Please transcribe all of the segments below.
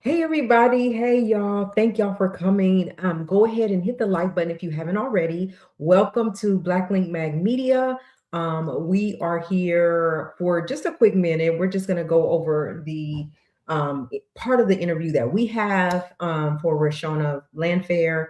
Hey everybody, hey y'all. Thank y'all for coming. Go ahead and hit the like button if you haven't already. Welcome to Black Link Mag Media. We are here for just a quick minute. We're just going to go over the part of the interview that we have for Rashona Landfair.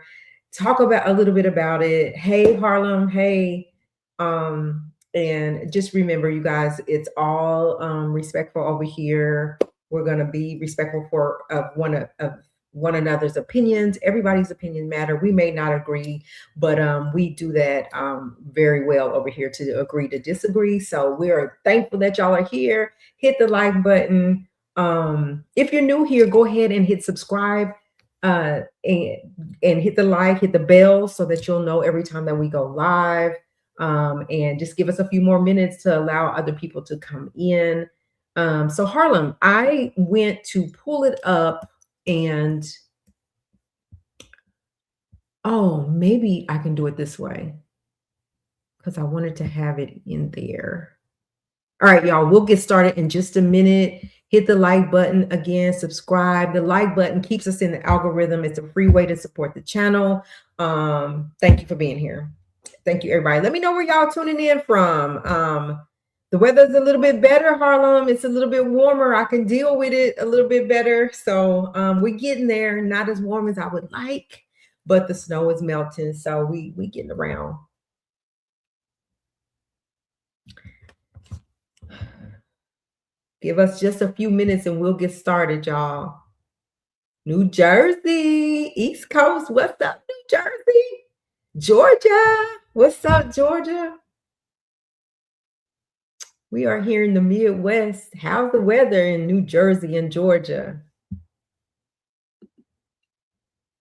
Talk about a little bit about it. Hey Harlem, hey. And just remember, you guys, it's all respectful over here. We're going to be respectful of one another's opinions. Everybody's opinion matter. We may not agree, but we do that very well over here to agree to disagree. So we are thankful that y'all are here. Hit the like button. If you're new here, go ahead and hit subscribe and hit the like, hit the bell so that you'll know every time that we go live. And just give us a few more minutes to allow other people to come in. So Harlem, I went to pull it up and maybe I can do it this way because I wanted to have it in there. All right, y'all, we'll get started in just a minute. Hit the like button again, subscribe. The like button keeps us in the algorithm. It's a free way to support the channel. Thank you for being here. Thank you, everybody. Let me know where y'all tuning in from. The weather's a little bit better, Harlem. It's a little bit warmer. I can deal with it a little bit better. So we're getting there. Not as warm as I would like, but the snow is melting. So we getting around. Give us just a few minutes and we'll get started, y'all. New Jersey, East Coast. What's up, New Jersey? Georgia. What's up, Georgia? We are here in the Midwest. How's the weather in New Jersey and Georgia?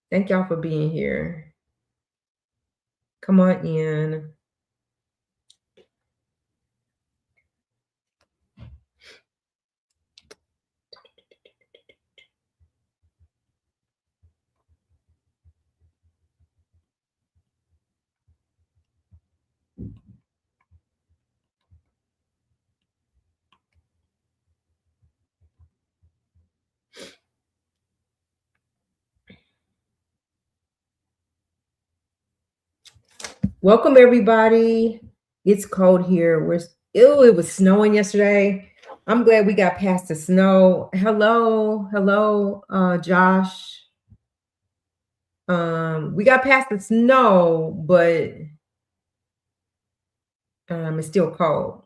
Thank y'all for being here. Come on in. Welcome, everybody. It's cold here. It was snowing yesterday. I'm glad we got past the snow. Hello, Josh. We got past the snow, but it's still cold.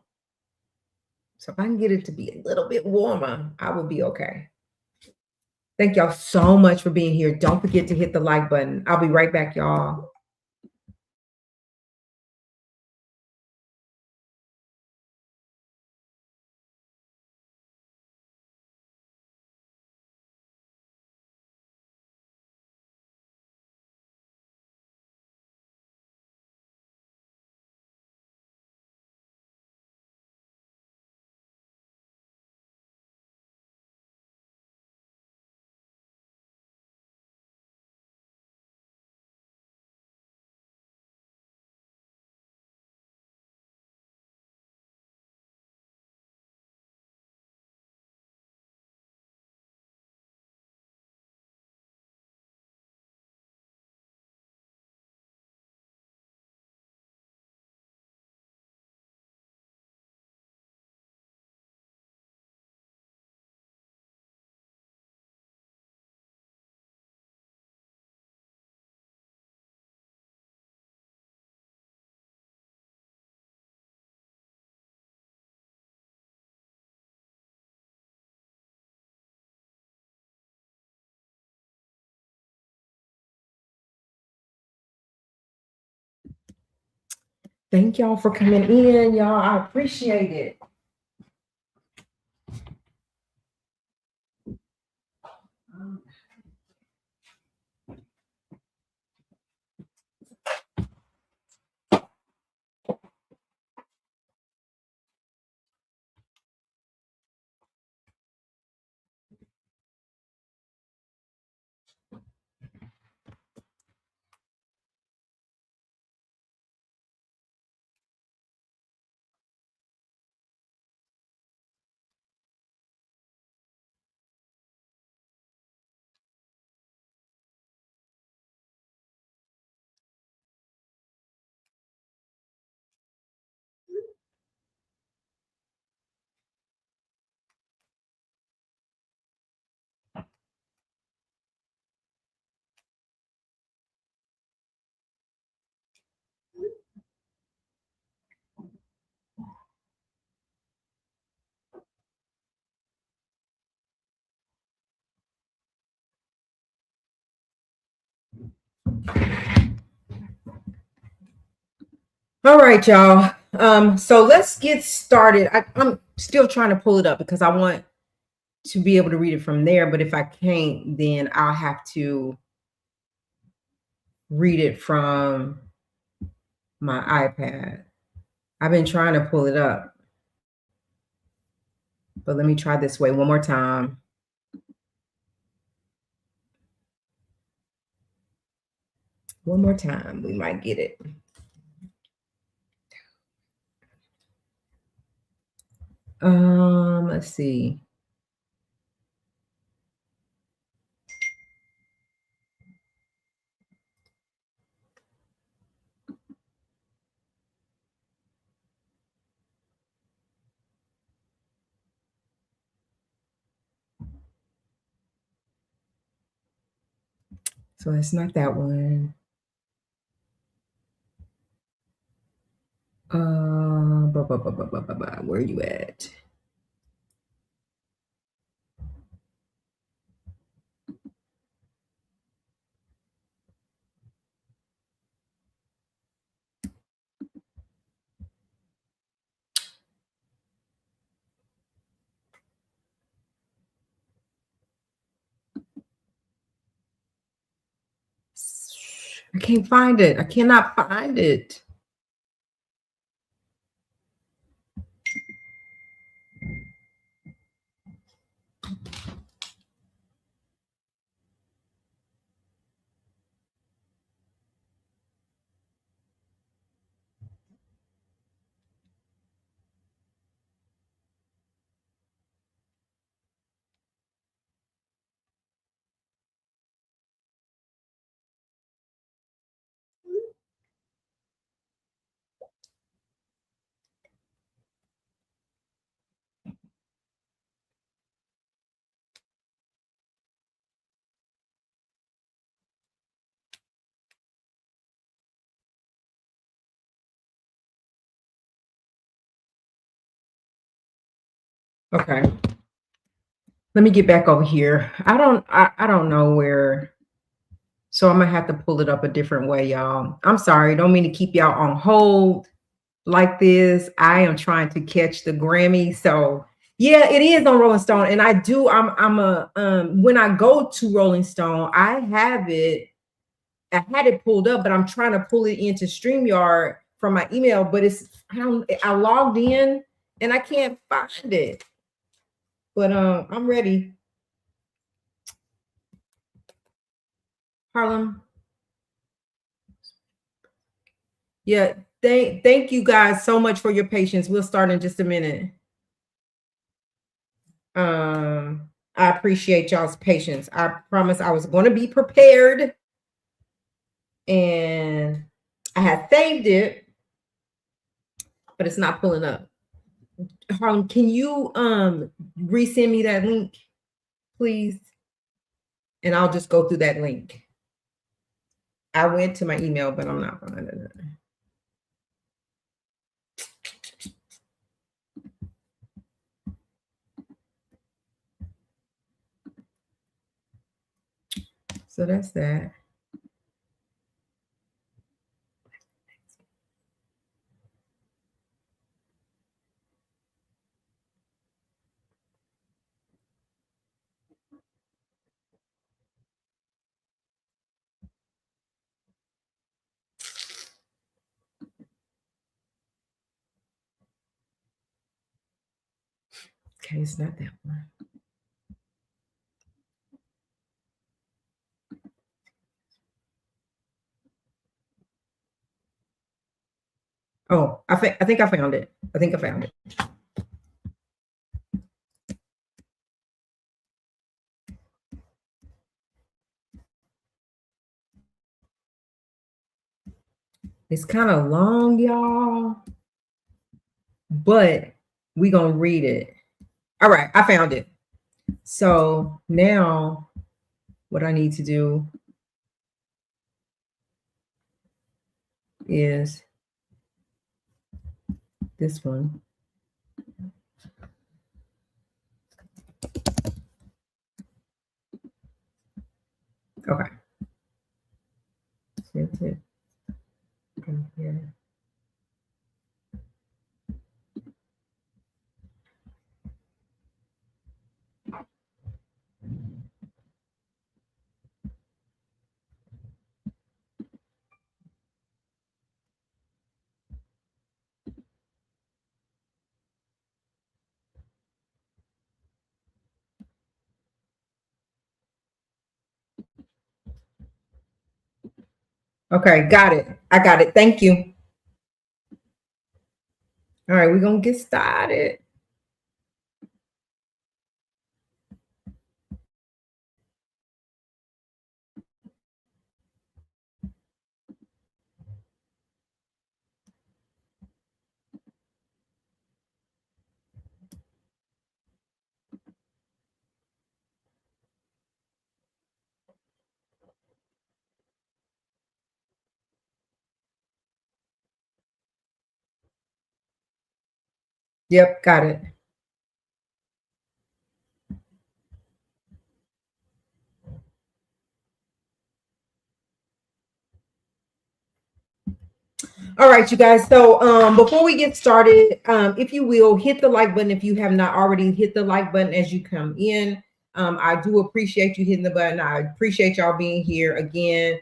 So if I can get it to be a little bit warmer, I will be okay. Thank y'all so much for being here. Don't forget to hit the like button. I'll be right back, y'all. Thank y'all for coming in, y'all. I appreciate it. All right, y'all. So let's get started. I'm still trying to pull it up because I want to be able to read it from there. But if I can't, then I'll have to read it from my iPad. I've been trying to pull it up, but let me try this way one more time. One more time, we might get it. Let's see. So it's not that one. Where are you at? I can't find it. I cannot find it. Okay. Let me get back over here. I don't know where. So I'm gonna have to pull it up a different way, y'all. I'm sorry. Don't mean to keep y'all on hold like this. I am trying to catch the Grammy. So yeah, it is on Rolling Stone. And I do, I'm a when I go to Rolling Stone, I have it, I had it pulled up, but I'm trying to pull it into StreamYard from my email, but I logged in and I can't find it. But I'm ready. Harlem. Yeah, thank you guys so much for your patience. We'll start in just a minute. I appreciate y'all's patience. I promise I was going to be prepared, and I had saved it, but it's not pulling up. Harlem, can you resend me that link, please? And I'll just go through that link. I went to my email, but I'm not finding it. So that's that. Okay, it's not that one. Oh, I think I found it. I think I found it. It's kind of long, y'all, but we gonna read it. All right, I found it. So now what I need to do is this one. Okay. Okay, got it. I got it. Thank you. All right, we're gonna get started. Yep, got it. All right, you guys. So before we get started, if you will, hit the like button if you have not already hit the like button as you come in. I do appreciate you hitting the button. I appreciate y'all being here again.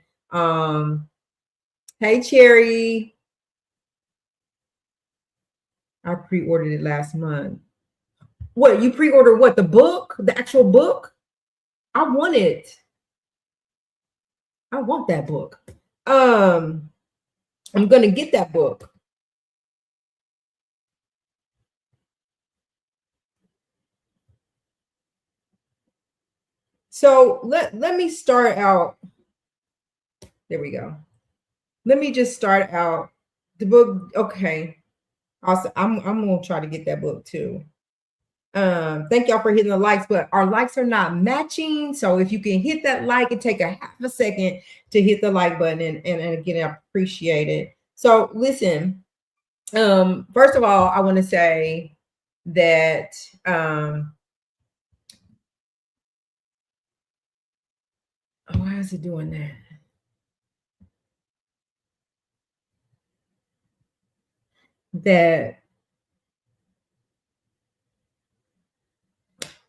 Hey, Cherry. I pre-ordered it last month. What, you pre-ordered what, the book? The actual book? I want it. I want that book. I'm gonna get that book. So let me start out. There we go. Let me just start out the book. Okay. Also, I'm gonna try to get that book too. Thank y'all for hitting the likes, but our likes are not matching. So if you can hit that like and take a half a second to hit the like button, and again, I appreciate it. So listen, first of all, I want to say that why is it doing that? That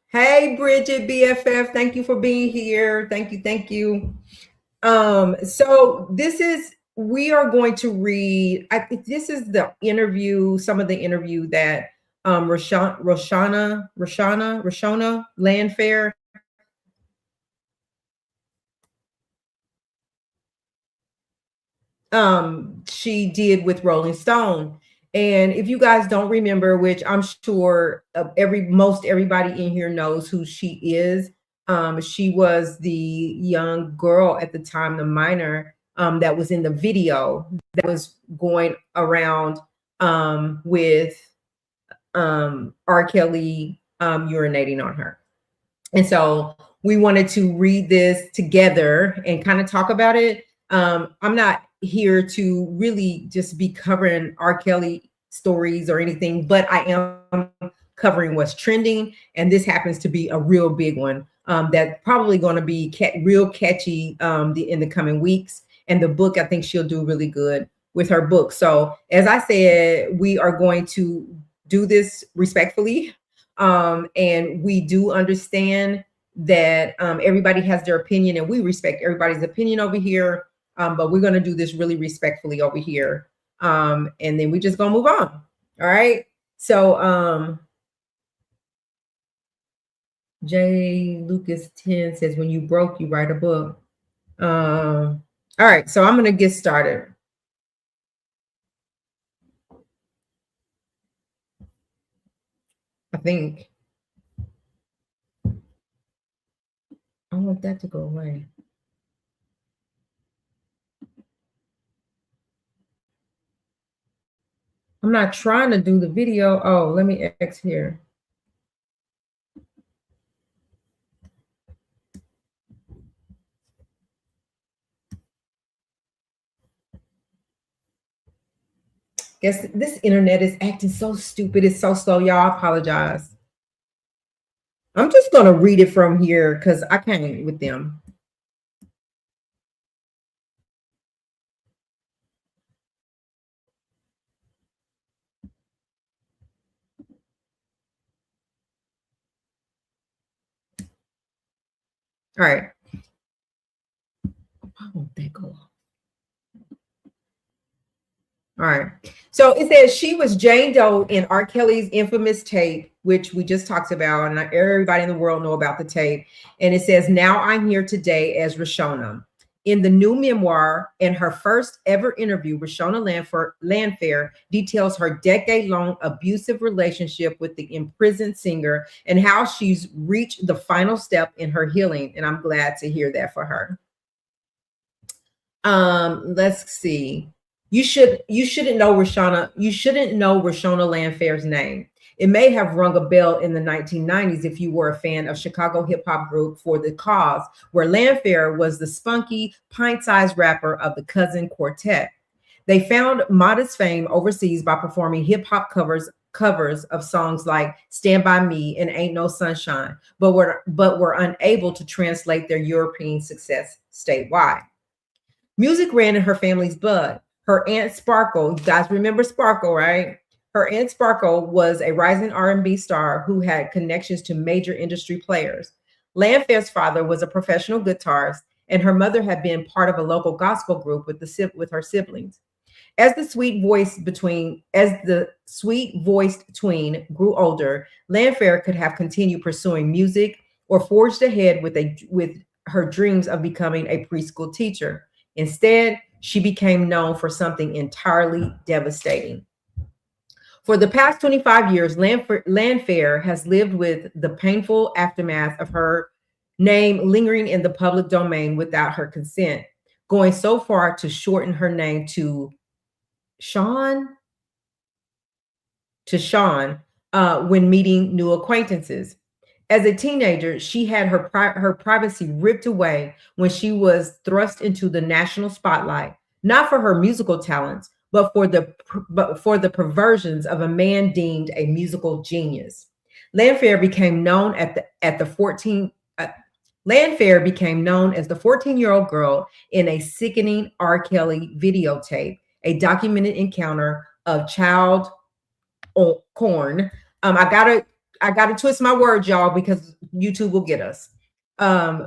Hey Bridget BFF, thank you for being here. Thank you, thank you. So this is we are going to read. I think this is the interview, some of the interview that Rashona Landfair she did with Rolling Stone. And if you guys don't remember, which I'm sure most everybody in here knows who she is, she was the young girl at the time, the minor, that was in the video that was going around with R.Kelly urinating on her. And so we wanted to read this together and kind of talk about it. I'm not here to really just be covering R.Kelly stories or anything, but I am covering what's trending. And this happens to be a real big one that's probably going to be real catchy in the coming weeks. And the book, I think she'll do really good with her book. So as I said, we are going to do this respectfully. And we do understand that everybody has their opinion, and we respect everybody's opinion over here. But we're going to do this really respectfully over here. And then we just going to move on. All right. So J Lucas 10 says, when you broke, you write a book. All right. So I'm going to get started. I think I want that to go away. I'm not trying to do the video. Oh, let me X here. Guess this internet is acting so stupid. It's so slow. Y'all, I apologize. I'm just going to read it from here because I can't with them. All right. Why won't that go off? All right. So it says she was Jane Doe in R. Kelly's infamous tape, which we just talked about, and everybody in the world know about the tape. And it says, now I'm here today as Rashona. In the new memoir and her first ever interview, Rashona Landfair details her decade-long abusive relationship with the imprisoned singer and how she's reached the final step in her healing. And I'm glad to hear that for her. Let's see. You shouldn't know Rashona Landfair's name. It may have rung a bell in the 1990s if you were a fan of Chicago hip hop group For the Cause, where Landfair was the spunky, pint-sized rapper of the Cousin Quartet. They found modest fame overseas by performing hip hop covers of songs like Stand By Me and Ain't No Sunshine, but were unable to translate their European success statewide. Music ran in her family's blood. Her aunt Sparkle, you guys remember Sparkle, right? Her aunt Sparkle was a rising R&B star who had connections to major industry players. Landfair's father was a professional guitarist, and her mother had been part of a local gospel group with her siblings. As the sweet-voiced tween grew older, Landfair could have continued pursuing music or forged ahead with her dreams of becoming a preschool teacher. Instead, she became known for something entirely devastating. For the past 25 years, Landfair has lived with the painful aftermath of her name lingering in the public domain without her consent, going so far to shorten her name to Sean, when meeting new acquaintances. As a teenager, she had her privacy ripped away when she was thrust into the national spotlight, not for her musical talents, but for the perversions of a man deemed a musical genius. Landfair became known at the 14 Landfair became known as the 14-year-old girl in a sickening R.Kelly videotape, a documented encounter of child corn. I gotta twist my words, y'all, because YouTube will get us.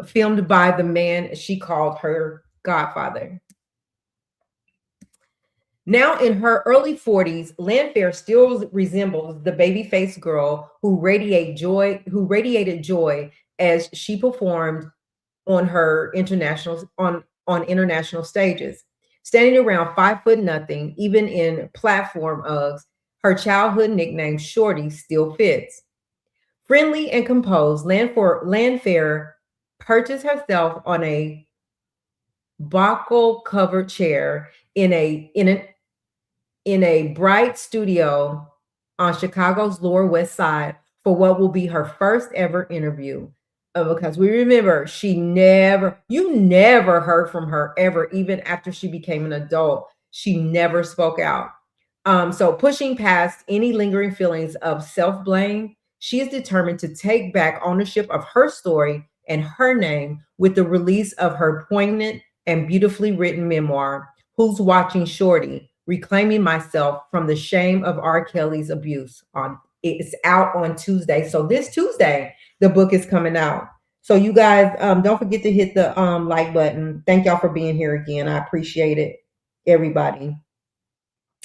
Filmed by the man she called her godfather. Now in her early 40s, Landfair still resembles the baby-faced girl who radiated joy as she performed on international stages. Standing around 5 foot nothing, even in platform Uggs, her childhood nickname Shorty still fits. Friendly and composed, Landfair perches herself on a buckle-covered chair in a bright studio on Chicago's Lower West Side for what will be her first ever interview. Because we remember you never heard from her ever, even after she became an adult. She never spoke out. So pushing past any lingering feelings of self-blame, she is determined to take back ownership of her story and her name with the release of her poignant and beautifully written memoir, Who's Watching Shorty? Reclaiming Myself from the Shame of R. Kelly's Abuse. It's out on Tuesday. So this Tuesday, the book is coming out. So you guys, don't forget to hit the like button. Thank y'all for being here again. I appreciate it, everybody.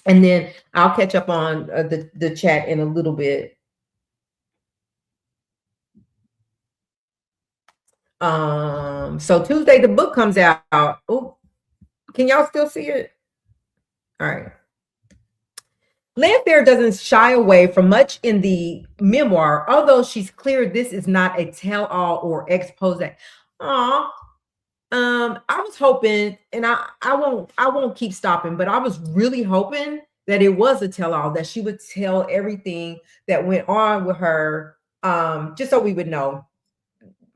And then I'll catch up on the chat in a little bit. So Tuesday the book comes out. Oh, can y'all still see it? All right. Landfair doesn't shy away from much in the memoir, although she's clear this is not a tell-all or expose. Aw, I was hoping, and I won't keep stopping, but I was really hoping that it was a tell-all, that she would tell everything that went on with her, just so we would know.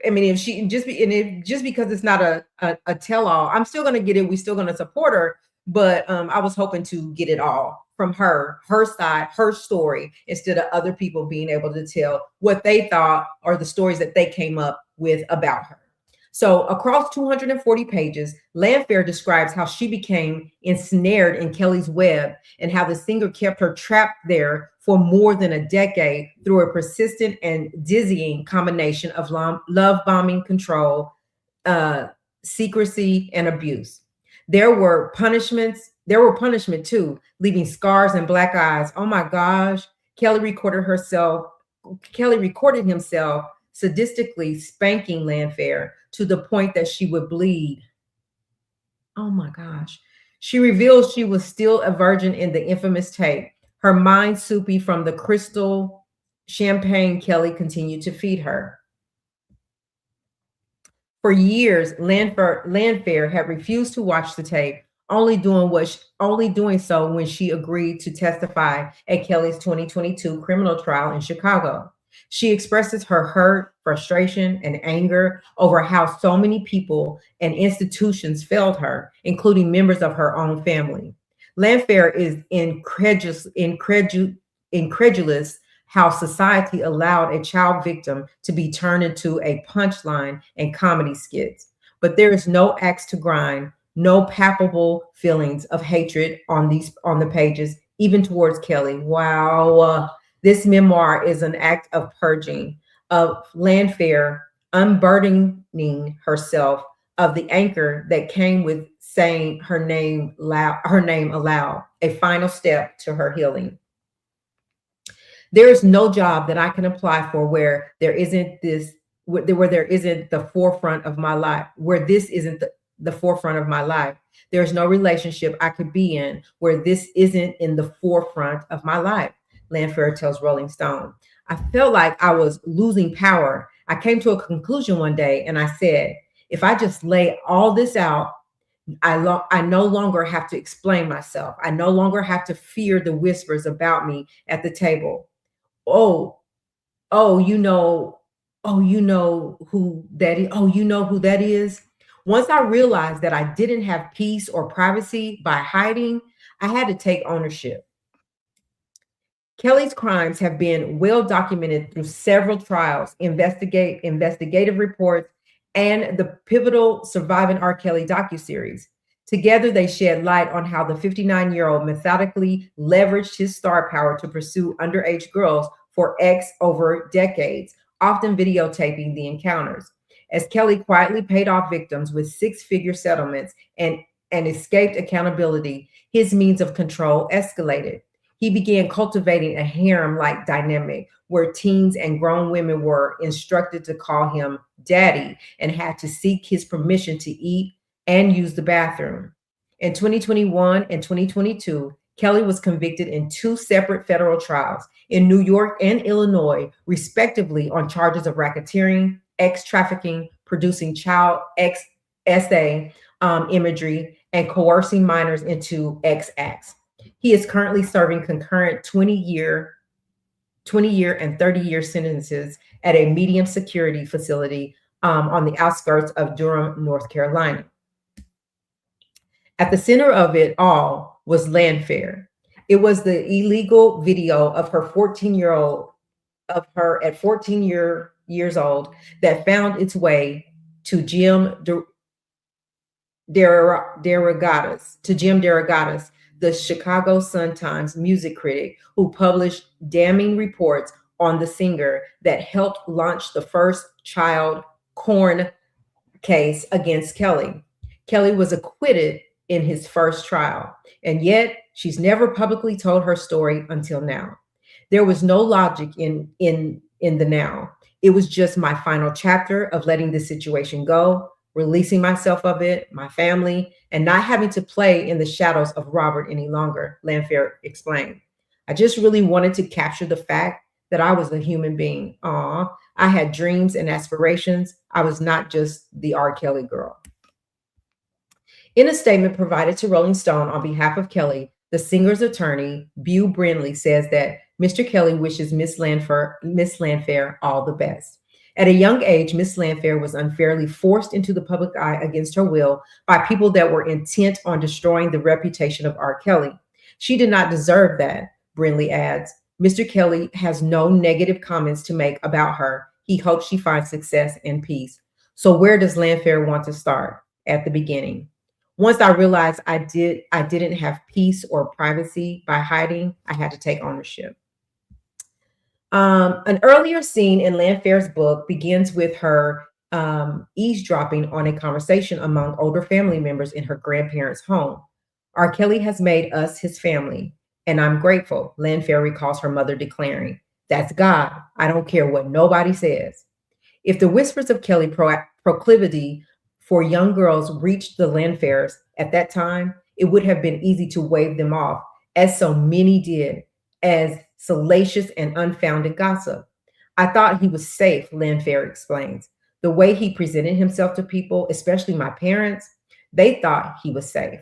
I mean, if because it's not a tell-all, I'm still gonna get it. We're still gonna support her, but I was hoping to get it all from her side, her story, instead of other people being able to tell what they thought or the stories that they came up with about her. So across 240 pages, Landfair describes how she became ensnared in Kelly's web and how the singer kept her trapped there for more than a decade through a persistent and dizzying combination of love bombing, control, secrecy, and abuse. There were punishment too, leaving scars and black eyes. Oh my gosh. Kelly recorded himself sadistically spanking Landfair to the point that she would bleed. Oh my gosh. She revealed she was still a virgin in the infamous tape. Her mind soupy from the crystal champagne Kelly continued to feed her. For years, Landfair had refused to watch the tape, only doing so when she agreed to testify at Kelly's 2022 criminal trial in Chicago. She expresses her hurt, frustration, and anger over how so many people and institutions failed her, including members of her own family. Landfair is incredulous how society allowed a child victim to be turned into a punchline in comedy skits. But there is no axe to grind, no palpable feelings of hatred on the pages, even towards Kelly. Wow, this memoir is an act of purging, of Landfair unburdening herself of the anchor that came with saying her name aloud, a final step to her healing. There is no job that I can apply for where there isn't where there isn't the forefront of my life, where this isn't the forefront of my life. There's no relationship I could be in where this isn't in the forefront of my life, Landfair tells Rolling Stone. I felt like I was losing power. I came to a conclusion one day and I said, if I just lay all this out, I no longer have to explain myself. I no longer have to fear the whispers about me at the table. Oh, oh, you know who that is. Oh, you know who that is. Once I realized that I didn't have peace or privacy by hiding, I had to take ownership. Kelly's crimes have been well documented through several trials, investigative reports, and the pivotal Surviving R. Kelly docuseries. Together, they shed light on how the 59-year-old methodically leveraged his star power to pursue underage girls for X over decades, often videotaping the encounters. As Kelly quietly paid off victims with six-figure settlements and escaped accountability, his means of control escalated. He began cultivating a harem-like dynamic where teens and grown women were instructed to call him daddy and had to seek his permission to eat and use the bathroom. In 2021 and 2022, Kelly was convicted in two separate federal trials in New York and Illinois, respectively, on charges of racketeering, X trafficking, producing child X SA imagery, and coercing minors into X acts. He is currently serving concurrent 20-year and 30-year sentences at a medium security facility on the outskirts of Durham, North Carolina. At the center of it all was Landfair. It was the illegal video of her 14-year-old of her at 14 years old that found its way to Jim DeRogatis, the Chicago Sun-Times music critic who published damning reports on the singer that helped launch the first child porn case against Kelly. Kelly was acquitted in his first trial, and yet she's never publicly told her story until now. There was no logic in the now. It was just my final chapter of letting this situation go, releasing myself of it, my family, and not having to play in the shadows of Robert any longer, Landfair explained. I just really wanted to capture the fact that I was a human being. I had dreams and aspirations. I was not just the R. Kelly girl. In a statement provided to Rolling Stone on behalf of Kelly, the singer's attorney, Bew Brindley, says that Mr. Kelly wishes Miss Landfair all the best. At a young age, Miss Landfair was unfairly forced into the public eye against her will by people that were intent on destroying the reputation of R. Kelly. She did not deserve that, Brindley adds. Mr. Kelly has no negative comments to make about her. He hopes she finds success and peace. So where does Landfair want to start? At the beginning. Once I realized I didn't have peace or privacy by hiding, I had to take ownership. An earlier scene in Landfair's book begins with her eavesdropping on a conversation among older family members in her grandparents' home. R. Kelly has made us his family, and I'm grateful, Landfair recalls her mother declaring. That's God. I don't care what nobody says. If the whispers of Kelly proclivity for young girls reached the Landfairs at that time, it would have been easy to wave them off, as so many did, as salacious and unfounded gossip. I thought he was safe, Landfair explains. The way he presented himself to people, especially my parents, they thought he was safe.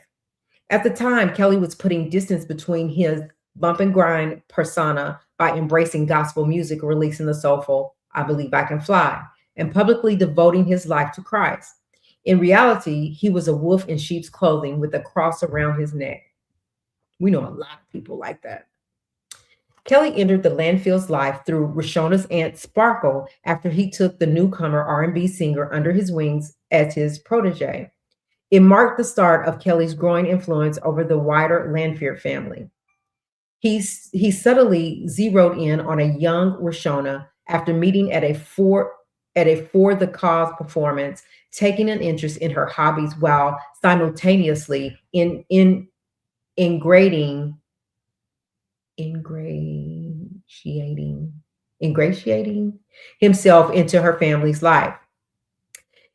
At the time, Kelly was putting distance between his bump and grind persona by embracing gospel music, releasing the soulful I Believe I Can Fly, and publicly devoting his life to Christ. In reality, he was a wolf in sheep's clothing with a cross around his neck. We know a lot of people like that. Kelly entered the Landfill's life through Rashona's aunt Sparkle after he took the newcomer R&B singer under his wings as his protege. It marked the start of Kelly's growing influence over the wider Landfair family. He subtly zeroed in on a young Rashona after meeting at a For the Cause performance, taking an interest in her hobbies while simultaneously ingratiating ingratiating ingratiating himself into her family's life.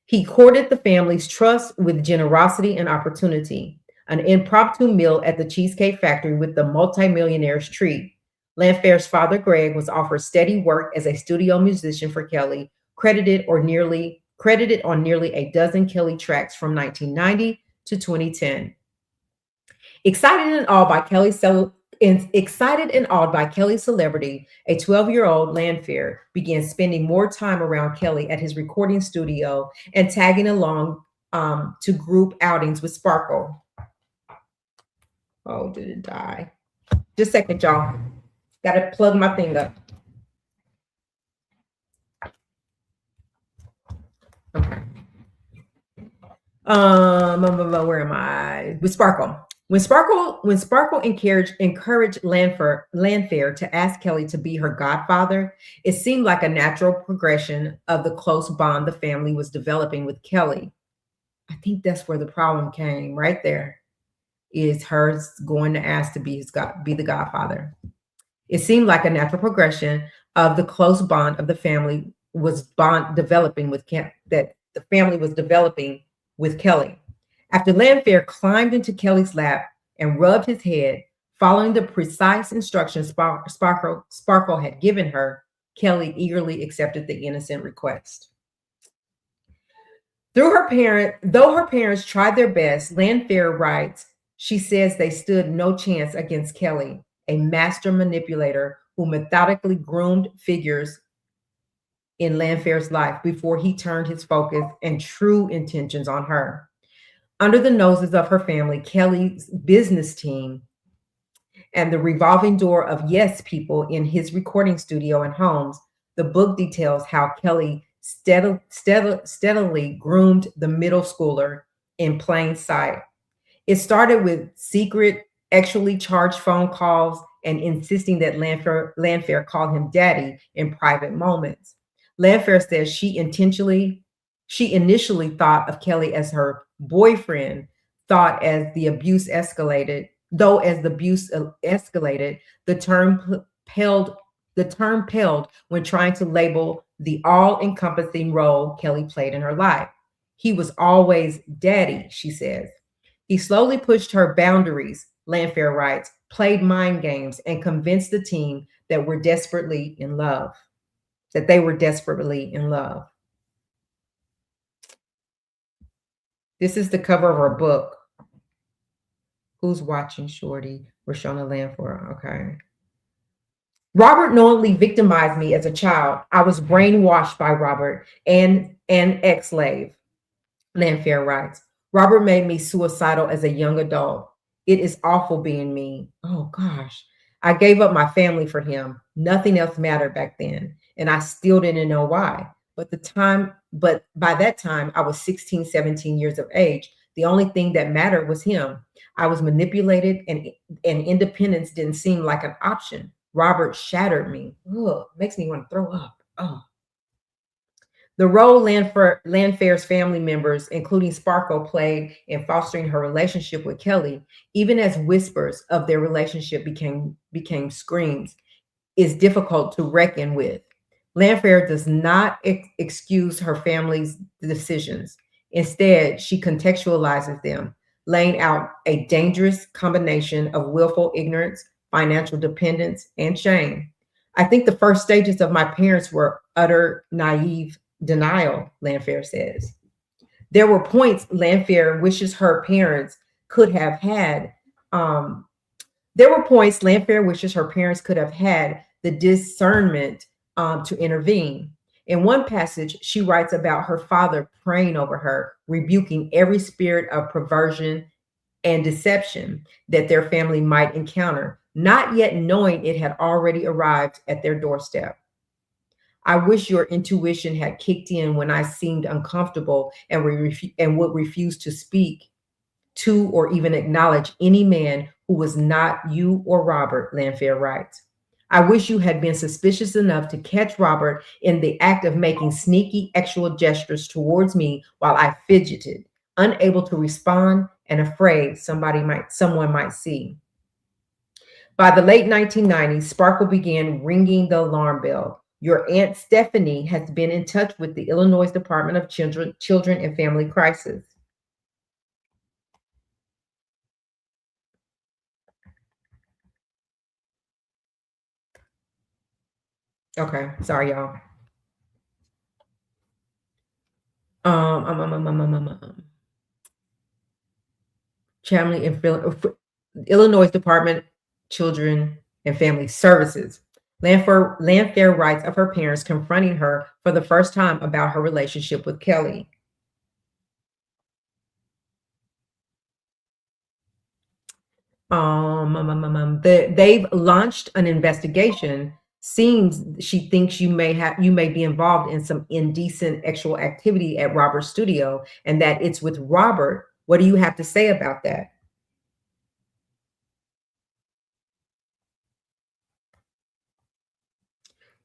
He courted the family's trust with generosity and opportunity. An impromptu meal at the Cheesecake Factory with the multimillionaire's treat. Landfair's father, Greg, was offered steady work as a studio musician for Kelly, credited on nearly a dozen Kelly tracks from 1990 to 2010. Excited and awed by Kelly's celebrity, a 12-year-old Landfair began spending more time around Kelly at his recording studio and tagging along to group outings with Sparkle. Oh, did it die? Just a second, y'all. Gotta plug my thing up. Okay. Where am I? With Sparkle. When Sparkle encouraged Landfair to ask Kelly to be her godfather, it seemed like a natural progression of the close bond the family was developing with Kelly. I think that's where the problem came, right there, is her going to ask to be the godfather. It seemed like a natural progression of the close bond of the family developing with Kelly. After Landfair climbed into Kelly's lap and rubbed his head, following the precise instructions Sparkle had given her, Kelly eagerly accepted the innocent request. Though her parents tried their best, Landfair writes, she says they stood no chance against Kelly, a master manipulator who methodically groomed figures in Landfair's life before he turned his focus and true intentions on her. Under the noses of her family, Kelly's business team, and the revolving door of yes people in his recording studio and homes, the book details how Kelly steadily groomed the middle schooler in plain sight. It started with secret, actually charged phone calls and insisting that Landfair call him daddy in private moments. Landfair says she initially thought of Kelly as her boyfriend, as the abuse escalated, the term paled when trying to label the all-encompassing role Kelly played in her life. He was always daddy, she says. He slowly pushed her boundaries, Landfair writes, played mind games, and convinced the team that they were desperately in love. This is the cover of her book. Who's watching, Shorty? Rashona Landfair. Okay. Robert knowingly victimized me as a child. I was brainwashed by Robert and an ex-slave, Landfair writes. Robert made me suicidal as a young adult. It is awful being me. Oh gosh. I gave up my family for him. Nothing else mattered back then. And I still didn't know why. But by that time, I was 16, 17 years of age. The only thing that mattered was him. I was manipulated and independence didn't seem like an option. Robert shattered me. Ugh, makes me want to throw up. Oh. The role Landfair's family members, including Sparkle, played in fostering her relationship with Kelly, even as whispers of their relationship became screams, is difficult to reckon with. Landfair does not excuse her family's decisions. Instead, she contextualizes them, laying out a dangerous combination of willful ignorance, financial dependence, and shame. I think the first stages of my parents were utter naive denial, Landfair says. There were points Landfair wishes her parents could have had. Um, there were points Landfair wishes her parents could have had the discernment to intervene. In one passage, she writes about her father praying over her, rebuking every spirit of perversion and deception that their family might encounter, not yet knowing it had already arrived at their doorstep. I wish your intuition had kicked in when I seemed uncomfortable and would refuse to speak to or even acknowledge any man who was not you or Robert, Landfair writes. I wish you had been suspicious enough to catch Robert in the act of making sneaky actual gestures towards me while I fidgeted, unable to respond and afraid someone might see. By the late 1990s, Sparkle began ringing the alarm bell. Your Aunt Stephanie has been in touch with the Illinois Department of Children and Family Crisis. Okay, sorry, y'all. Um, um, um, um, um, um, um, um. Family and Illinois Department Children and Family Services. Landfair writes of her parents confronting her for the first time about her relationship with Kelly. They've launched an investigation. Seems she thinks you may be involved in some indecent sexual activity at Robert's studio, and that it's with Robert. What do you have to say about that?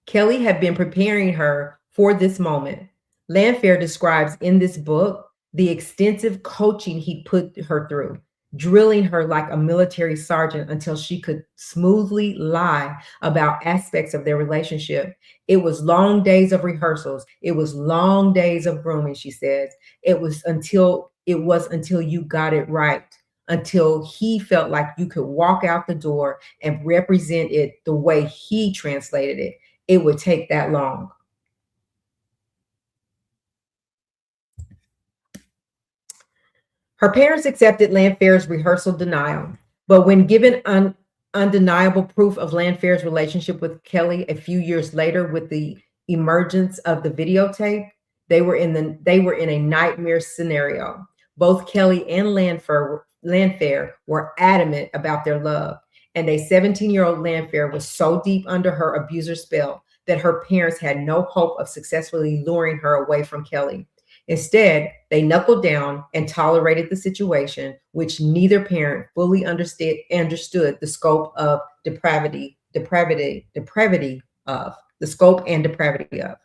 Kelly had been preparing her for this moment. Landfair describes in this book the extensive coaching he put her through, drilling her like a military sergeant until she could smoothly lie about aspects of their relationship. It was long days of rehearsals. It was long days of grooming, she says. It was until you got it right, until he felt like you could walk out the door and represent it the way he translated it. It would take that long. Her parents accepted Landfair's rehearsal denial, but when given undeniable proof of Landfair's relationship with Kelly a few years later with the emergence of the videotape, they were in a nightmare scenario. Both Kelly and Landfair were adamant about their love, and a 17-year-old Landfair was so deep under her abuser's spell that her parents had no hope of successfully luring her away from Kelly. Instead, they knuckled down and tolerated the situation, which neither parent fully understood the scope of the scope and depravity of.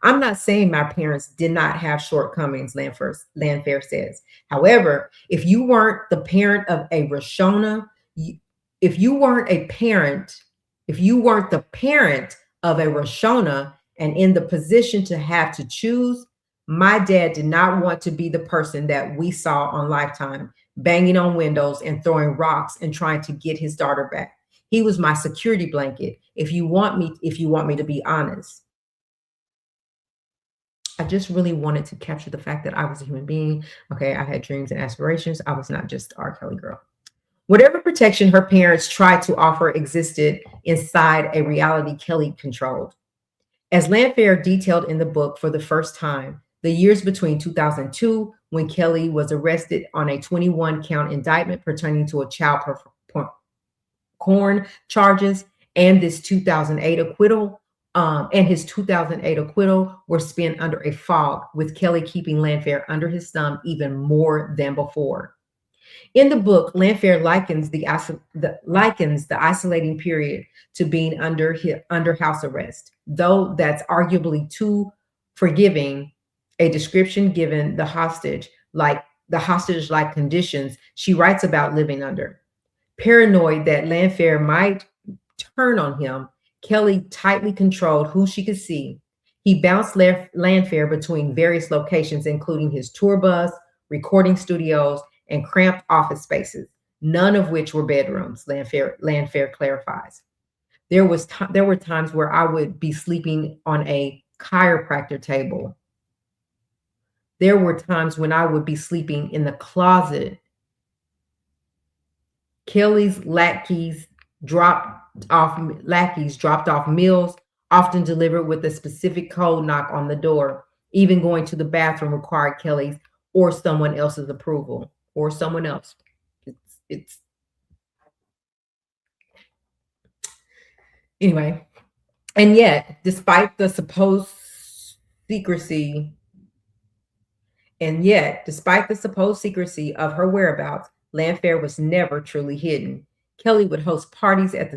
I'm not saying my parents did not have shortcomings, Landfair says. However, if you weren't the parent of a Rashona, if you weren't a parent, if you weren't the parent of a Rashona and in the position to have to choose, my dad did not want to be the person that we saw on Lifetime, banging on windows and throwing rocks and trying to get his daughter back. He was my security blanket. If you want me to be honest. I just really wanted to capture the fact that I was a human being. Okay, I had dreams and aspirations. I was not just R.Kelly girl. Whatever protection her parents tried to offer existed inside a reality Kelly controlled. As Landfair detailed in the book for the first time, the years between 2002, when Kelly was arrested on a 21 count indictment pertaining to a child porn charges, and this 2008 acquittal, his 2008 acquittal were spent under a fog, with Kelly keeping Landfair under his thumb even more than before. In the book, Landfair likens the isolating period to being under house arrest, though that's arguably too forgiving a description given the hostage-like conditions she writes about living under. Paranoid that Landfair might turn on him, Kelly tightly controlled who she could see. He bounced Landfair between various locations, including his tour bus, recording studios, and cramped office spaces, none of which were bedrooms, Landfair clarifies. There were times where I would be sleeping on a chiropractor table. There were times when I would be sleeping in the closet. Kelly's lackeys dropped off meals, often delivered with a specific code knock on the door. Even going to the bathroom required Kelly's or someone else's approval, or someone else. It's anyway. And yet, despite the supposed secrecy despite the supposed secrecy of her whereabouts, Landfair was never truly hidden. Kelly would host parties at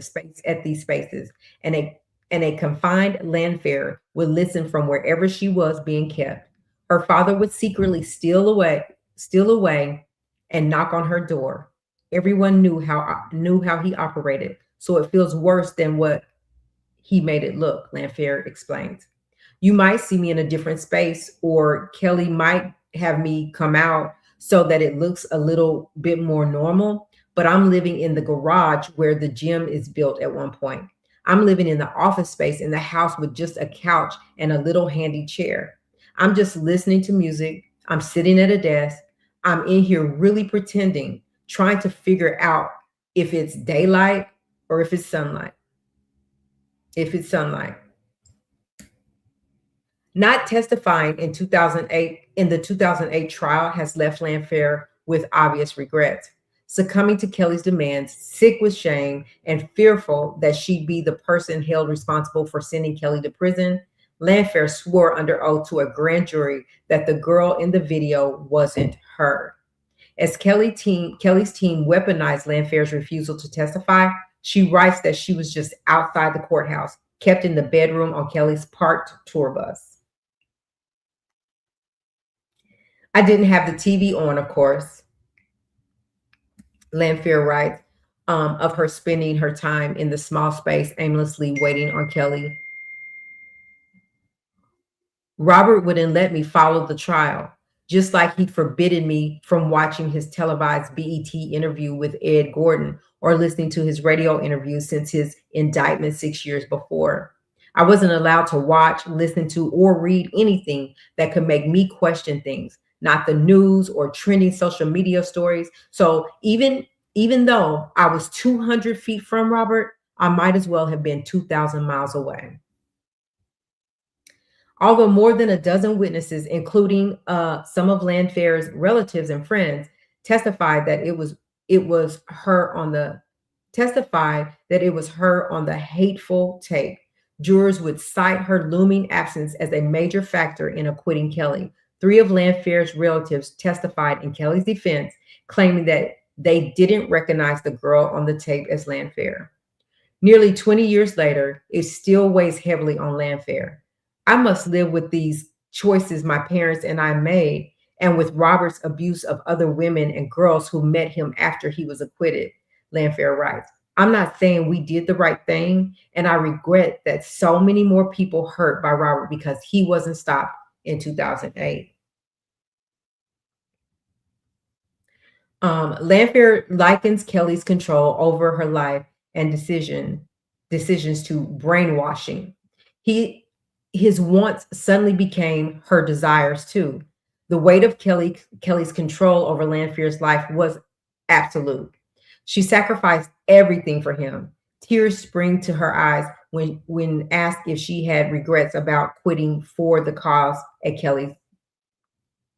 these spaces, and a confined Landfair would listen from wherever she was being kept. Her father would secretly steal away, and knock on her door. Everyone knew how he operated, so it feels worse than what he made it look. Landfair explains. You might see me in a different space, or Kelly might have me come out so that it looks a little bit more normal. But I'm living in the garage where the gym is built at one point. I'm living in the office space in the house with just a couch and a little handy chair. I'm just listening to music. I'm sitting at a desk. I'm in here really pretending, trying to figure out if it's daylight or if it's sunlight. If it's sunlight. Not testifying in the 2008 trial has left Landfair with obvious regrets. Succumbing to Kelly's demands, sick with shame and fearful that she'd be the person held responsible for sending Kelly to prison, Landfair swore under oath to a grand jury that the girl in the video wasn't her. As Kelly's team weaponized Landfair's refusal to testify, she writes that she was just outside the courthouse, kept in the bedroom on Kelly's parked tour bus. I didn't have the TV on, of course, Landfair writes, of her spending her time in the small space, aimlessly waiting on Kelly. Robert wouldn't let me follow the trial, just like he'd forbidden me from watching his televised BET interview with Ed Gordon or listening to his radio interview since his indictment 6 years before. I wasn't allowed to watch, listen to, or read anything that could make me question things, not the news or trending social media stories. So even though I was 200 feet from Robert, I might as well have been 2,000 miles away. Although more than a dozen witnesses, including some of Landfair's relatives and friends, testified that it was her on the hateful tape, jurors would cite her looming absence as a major factor in acquitting Kelly. 3 of Landfair's relatives testified in Kelly's defense, claiming that they didn't recognize the girl on the tape as Landfair. Nearly 20 years later, it still weighs heavily on Landfair. I must live with these choices my parents and I made, and with Robert's abuse of other women and girls who met him after he was acquitted, Landfair writes. I'm not saying we did the right thing, and I regret that so many more people hurt by Robert because he wasn't stopped in 2008. Landfair likens Kelly's control over her life and decisions to brainwashing. His wants suddenly became her desires too. The weight of Kelly's control over Landfair's life was absolute. She sacrificed everything for him. Tears spring to her eyes when asked if she had regrets about quitting for the cause at Kelly's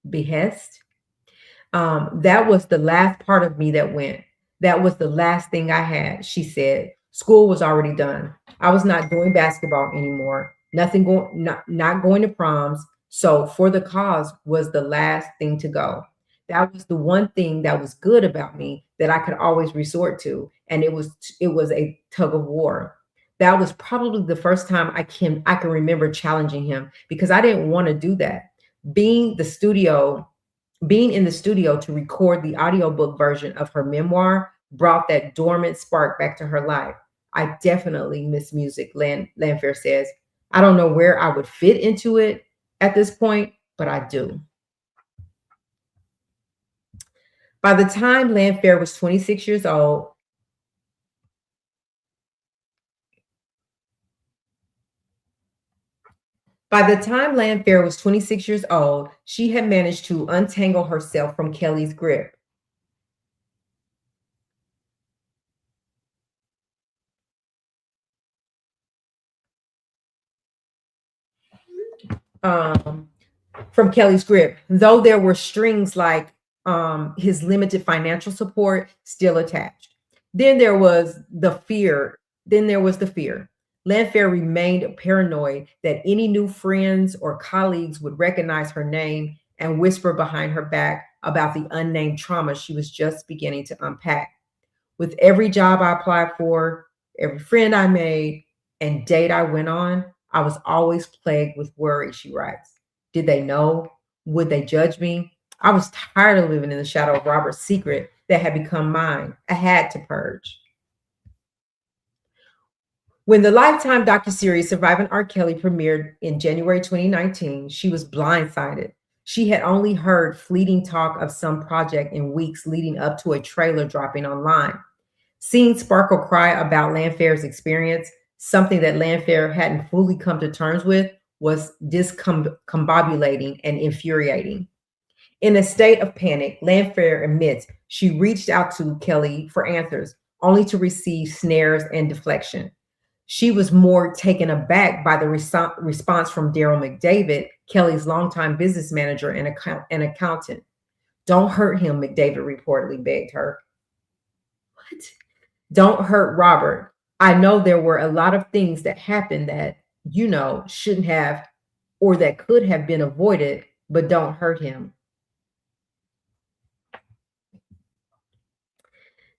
behest. That was the last part of me that went. That was the last thing I had, she said. School was already done. I was not doing basketball anymore. Not going to proms. So for the cause was the last thing to go. That was the one thing that was good about me that I could always resort to. And it was a tug of war. That was probably the first time I can remember challenging him, because I didn't want to do that. Being in the studio to record the audiobook version of her memoir brought that dormant spark back to her life. I definitely miss music, Landfair says. I don't know where I would fit into it at this point, but I do. By the time Landfair was 26 years old, she had managed to untangle herself from Kelly's grip. Um, from Kelly's grip, though there were strings like his limited financial support still attached. Then there was the fear. Then there was the fear. Landfair remained paranoid that any new friends or colleagues would recognize her name and whisper behind her back about the unnamed trauma she was just beginning to unpack. With every job I applied for, every friend I made, and date I went on, I was always plagued with worry, she writes. Did they know? Would they judge me? I was tired of living in the shadow of Robert's secret that had become mine. I had to purge. When the Lifetime docuseries Surviving R. Kelly premiered in January 2019, she was blindsided. She had only heard fleeting talk of some project in weeks leading up to a trailer dropping online. Seeing Sparkle cry about Landfair's experience, something that Landfair hadn't fully come to terms with, was discombobulating and infuriating. In a state of panic, Landfair admits she reached out to Kelly for answers, only to receive snares and deflection. She was more taken aback by the response from Daryl McDavid, Kelly's longtime business manager and accountant. Don't hurt him, McDavid reportedly begged her. What? Don't hurt Robert. I know there were a lot of things that happened that, shouldn't have or that could have been avoided, but don't hurt him.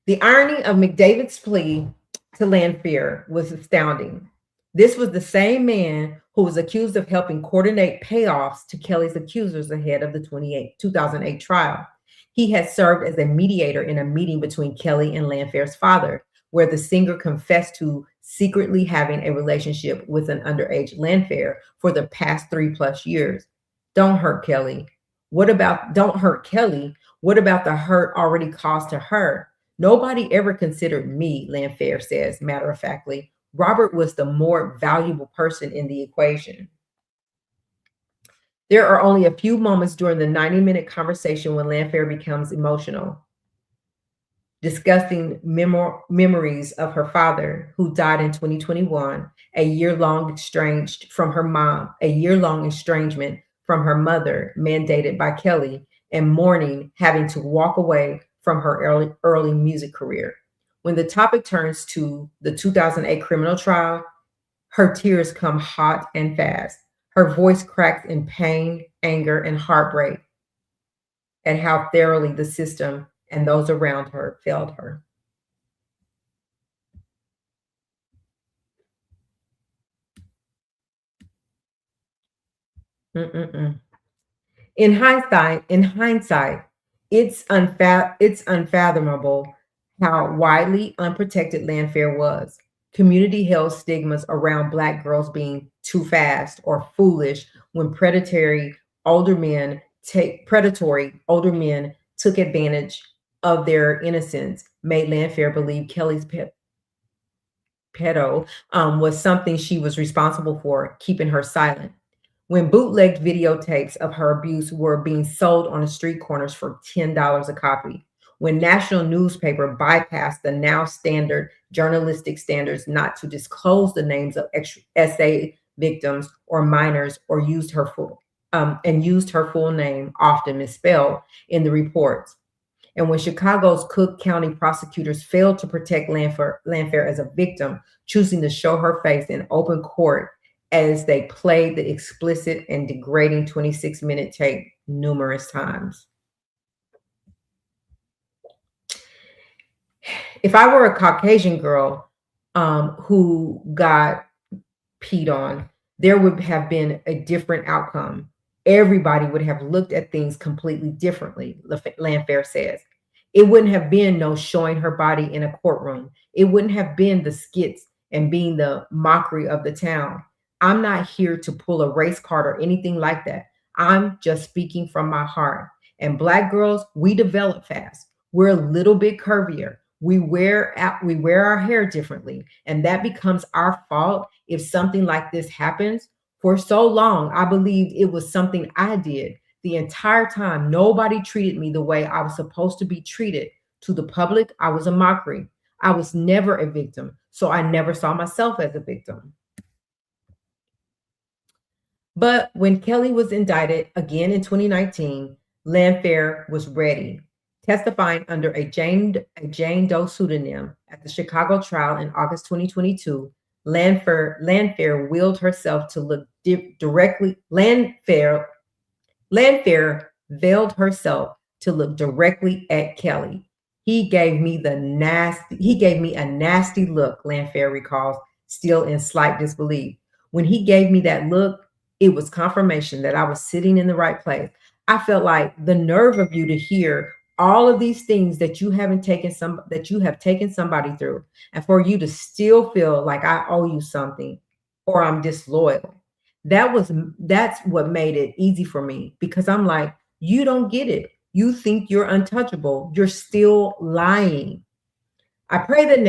The irony of McDavid's plea to Landfair was astounding. This was the same man who was accused of helping coordinate payoffs to Kelly's accusers ahead of the 2008 trial. He had served as a mediator in a meeting between Kelly and Landfair's father, where the singer confessed to secretly having a relationship with an underage Landfair for the past 3+ years. Don't hurt Kelly. Don't hurt Kelly? What about the hurt already caused to her? Nobody ever considered me, Landfair says, matter of factly. Robert was the more valuable person in the equation. There are only a few moments during the 90-minute conversation when Landfair becomes emotional, discussing memories of her father, who died in 2021, a year-long estrangement from her mother, mandated by Kelly, and mourning having to walk away from her early music career. When the topic turns to the 2008 criminal trial, her tears come hot and fast. Her voice cracks in pain, anger, and heartbreak at how thoroughly the system and those around her failed her. Mm-mm-mm. In hindsight, it's unfathomable how widely unprotected Landfair was. Community held stigmas around Black girls being too fast or foolish when predatory older men took advantage of their innocence, made Landfair believe Kelly's pedo was something she was responsible for, keeping her silent. When bootlegged videotapes of her abuse were being sold on the street corners for $10 a copy, when national newspaper bypassed the now standard journalistic standards not to disclose the names of SA victims or minors, or used her full name, often misspelled, in the reports. And when Chicago's Cook County prosecutors failed to protect Landfair as a victim, choosing to show her face in open court as they played the explicit and degrading 26-minute tape numerous times. If I were a Caucasian girl who got peed on, there would have been a different outcome. Everybody would have looked at things completely differently, Landfair says. It wouldn't have been no showing her body in a courtroom. It wouldn't have been the skits and being the mockery of the town. I'm not here to pull a race card or anything like that. I'm just speaking from my heart. And Black girls, we develop fast. We're a little bit curvier. We wear our hair differently, and that becomes our fault if something like this happens. For so long, I believed it was something I did. The entire time, nobody treated me the way I was supposed to be treated. To the public, I was a mockery. I was never a victim, so I never saw myself as a victim. But when Kelly was indicted again in 2019, Landfair was ready, testifying under a Jane Doe pseudonym at the Chicago trial in August 2022. Landfair willed herself to look directly. Landfair veiled herself to look directly at Kelly. He gave me a nasty look, Landfair recalls, still in slight disbelief. When he gave me that look, it was confirmation that I was sitting in the right place. I felt like the nerve of you to hear all of these things that you have taken somebody through, and for you to still feel like I owe you something or I'm disloyal. That's what made it easy for me, because I'm like, you don't get it. You think you're untouchable. You're still lying. I pray that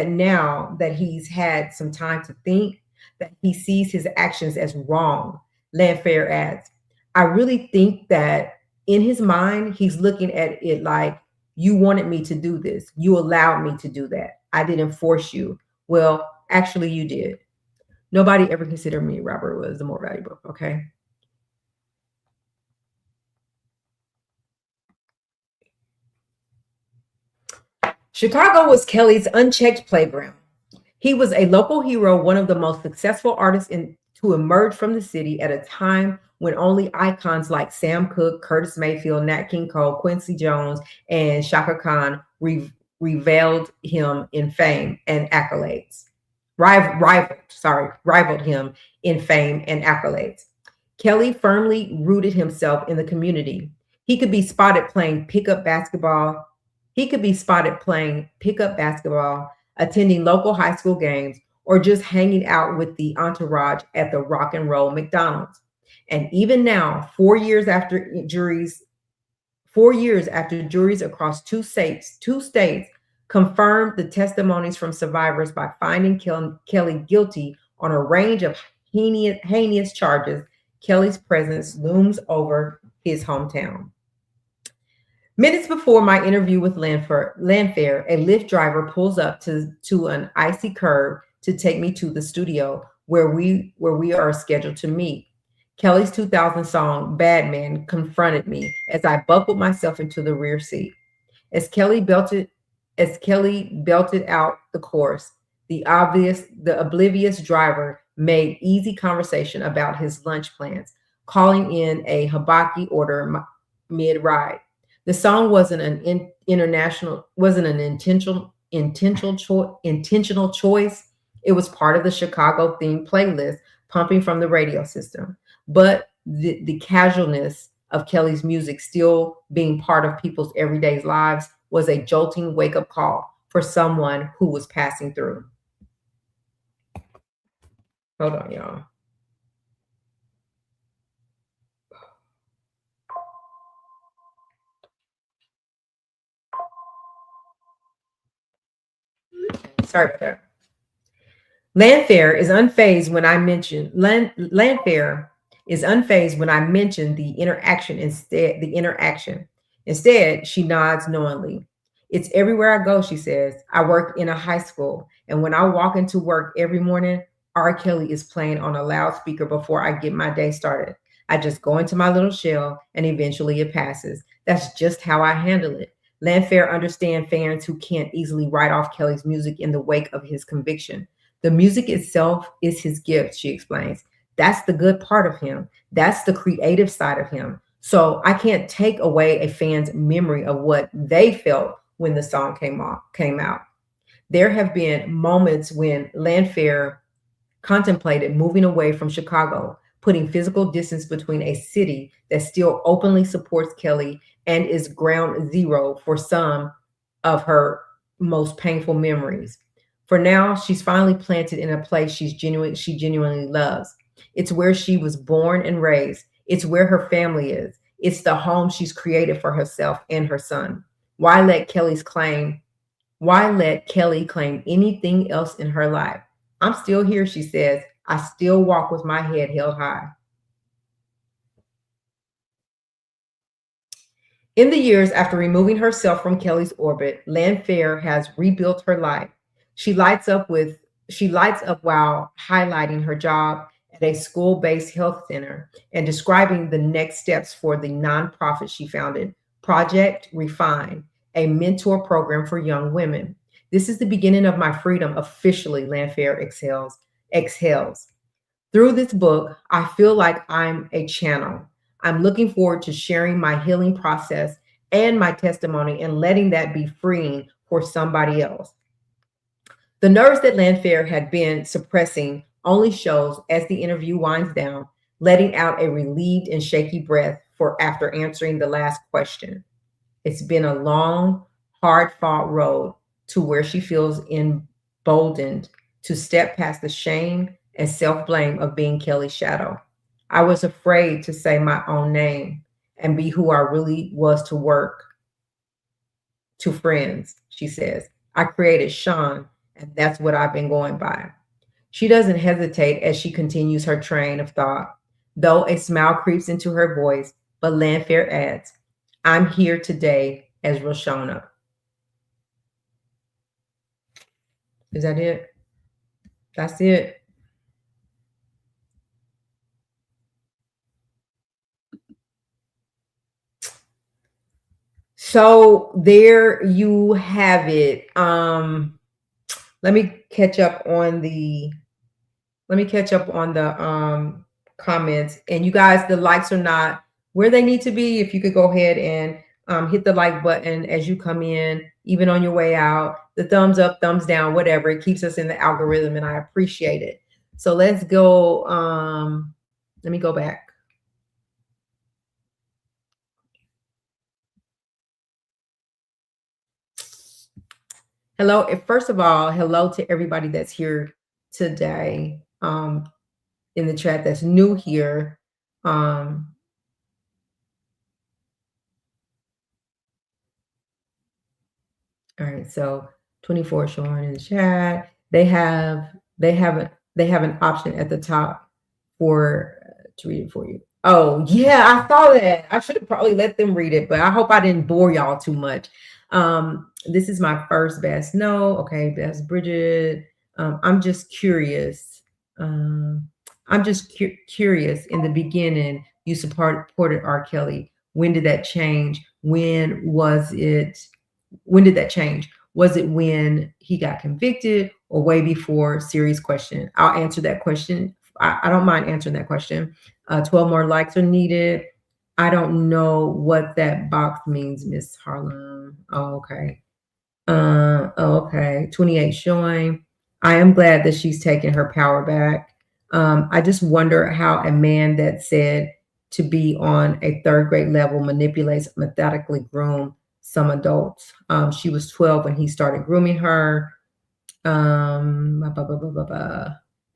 now that he's had some time to think, that he sees his actions as wrong. Landfair adds, I really think that in his mind, he's looking at it like, you wanted me to do this. You allowed me to do that. I didn't force you. Well, actually, you did. Nobody ever considered me, Robert, was the more valuable. Okay. Chicago was Kelly's unchecked playground. He was a local hero, one of the most successful artists to emerge from the city at a time when only icons like Sam Cooke, Curtis Mayfield, Nat King Cole, Quincy Jones, and Shaka Khan revealed him in fame and accolades. Rivaled him in fame and accolades. Kelly firmly rooted himself in the community. He could be spotted playing pickup basketball. He could be spotted playing pickup basketball, attending local high school games, or just hanging out with the entourage at the Rock and Roll McDonald's. And even now, 4 years after juries across two states confirmed the testimonies from survivors by finding Kelly guilty on a range of heinous charges, Kelly's presence looms over his hometown. Minutes before my interview with Landfair, a Lyft driver pulls up to an icy curb to take me to the studio where we are scheduled to meet. Kelly's 2000 song "Bad Man" confronted me as I buckled myself into the rear seat. As Kelly belted out the chorus, the oblivious driver made easy conversation about his lunch plans, calling in a hibachi order mid-ride. The song wasn't an intentional choice. It was part of the Chicago themed playlist pumping from the radio system. But the casualness of Kelly's music still being part of people's everyday lives was a jolting wake up call for someone who was passing through. Hold on, y'all. Sorry about that. Landfair is unfazed when I mention Landfair is unfazed when I mention the interaction. Instead, she nods knowingly. It's everywhere I go, she says. I work in a high school, and when I walk into work every morning, R. Kelly is playing on a loudspeaker before I get my day started. I just go into my little shell, and eventually it passes. That's just how I handle it. Landfair understands fans who can't easily write off Kelly's music in the wake of his conviction. The music itself is his gift, she explains. That's the good part of him. That's the creative side of him. So I can't take away a fan's memory of what they felt when the song came out. There have been moments when Landfair contemplated moving away from Chicago, putting physical distance between a city that still openly supports Kelly and is ground zero for some of her most painful memories. For now, she's finally planted in a place she genuinely loves. It's where she was born and raised. It's where her family is. It's the home she's created for herself and her son. Why let Kelly's claim why let Kelly claim anything else in her life? I'm still here, she says. I still walk with my head held high. In the years after removing herself from Kelly's orbit, Landfair has rebuilt her life. She lights up with she lights up while highlighting her job at a school-based health center and describing the next steps for the nonprofit she founded, Project Refine, a mentor program for young women. This is the beginning of my freedom officially, Landfair exhales. Through this book, I feel like I'm a channel. I'm looking forward to sharing my healing process and my testimony and letting that be freeing for somebody else. The nerves that Landfair had been suppressing only shows as the interview winds down, letting out a relieved and shaky breath for after answering the last question. It's been a long, hard fought road to where she feels emboldened to step past the shame and self blame of being Kelly's shadow. I was afraid to say my own name and be who I really was to work, to friends, she says. I created Sean, and that's what I've been going by. She doesn't hesitate as she continues her train of thought, though a smile creeps into her voice, but Landfair adds, I'm here today as Rashona. Is that it? That's it. So there you have it. Let me catch up on the comments. And you guys, the likes are not where they need to be. If you could go ahead and hit the like button as you come in, even on your way out, the thumbs up, thumbs down, whatever. It keeps us in the algorithm and I appreciate it. So let's go. Let me go back. Hello. First of all, hello to everybody that's here today in the chat that's new here. All right, so 24 showing in the chat. They have an option at the top for to read it for you. Oh yeah, I saw that. I should have probably let them read it, but I hope I didn't bore y'all too much. This is my first best. No, okay, best Bridget. I'm just curious. I'm just curious. In the beginning, you supported R.Kelly. When did that change? When did that change? Was it when he got convicted or way before? Serious question. I'll answer that question. I don't mind answering that question. 12 more likes are needed. I don't know what that box means, Miss Harlem. Oh, okay. Okay. 28 showing. I am glad that she's taking her power back. I just wonder how a man that said to be on a third grade level manipulates, methodically groom some adults. She was 12 when he started grooming her.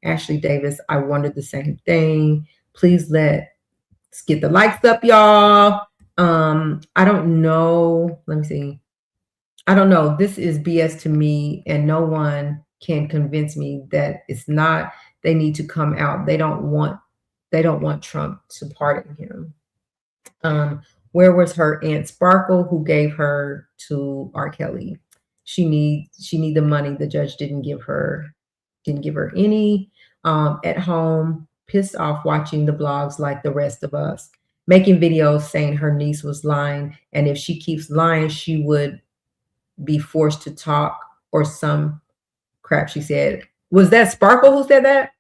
Ashley Davis, I wondered the same thing. Please let's get the likes up, y'all. I don't know. Let me see. I don't know. This is BS to me, and no one can convince me that it's not. They need to come out. They don't want Trump to pardon him. Where was her Aunt Sparkle who gave her to R. Kelly? She need the money. The judge didn't give her any. At home, pissed off watching the blogs like the rest of us, making videos saying her niece was lying, and if she keeps lying, she would be forced to talk or some crap she said. Was that Sparkle who said that?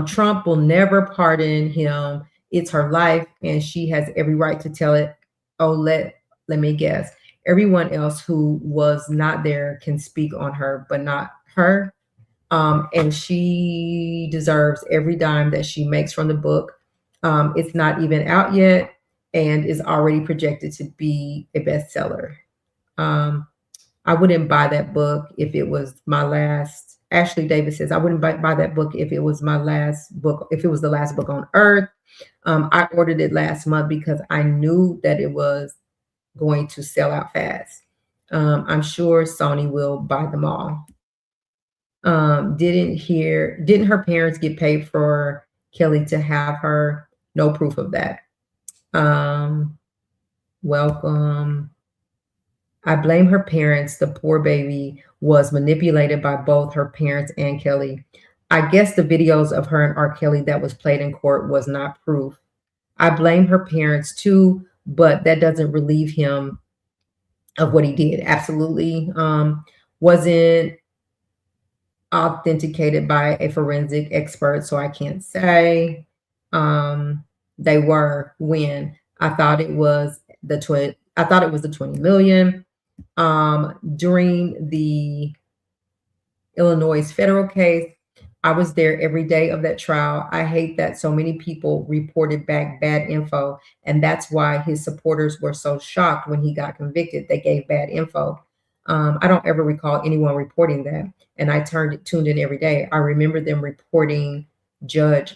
Trump will never pardon him. It's her life, and she has every right to tell it. Oh, let me guess. Everyone else who was not there can speak on her, but not her. And she deserves every dime that she makes from the book. It's not even out yet and is already projected to be a bestseller. I wouldn't buy that book if it was my last. Ashley Davis says, I wouldn't buy that book if it was my last book, if it was the last book on earth. I ordered it last month because I knew that it was going to sell out fast. I'm sure Sony will buy them all. Didn't her parents get paid for Kelly to have her? No proof of that. Welcome. I blame her parents. The poor baby was manipulated by both her parents and Kelly. I guess the videos of her and R.Kelly that was played in court was not proof. I blame her parents too, but that doesn't relieve him of what he did. Absolutely. Wasn't authenticated by a forensic expert, so I can't say. They were when I thought it was the 20 million. During the Illinois federal case, I was there every day of that trial. I hate that so many people reported back bad info, and that's why his supporters were so shocked when he got convicted. They gave bad info. I don't ever recall anyone reporting that, and I tuned in every day. I remember them reporting judge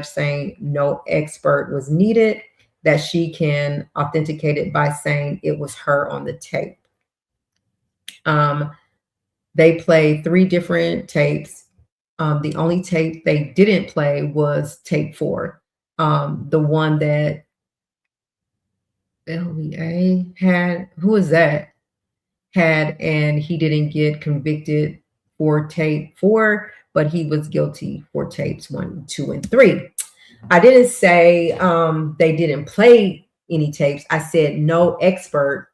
saying no expert was needed, that she can authenticate it by saying it was her on the tape. They played 3 different tapes. The only tape they didn't play was tape 4. The one that LVA had, who is that? Had, and he didn't get convicted for tape 4, but he was guilty for tapes 1, 2, and 3. I didn't say they didn't play any tapes. I said no expert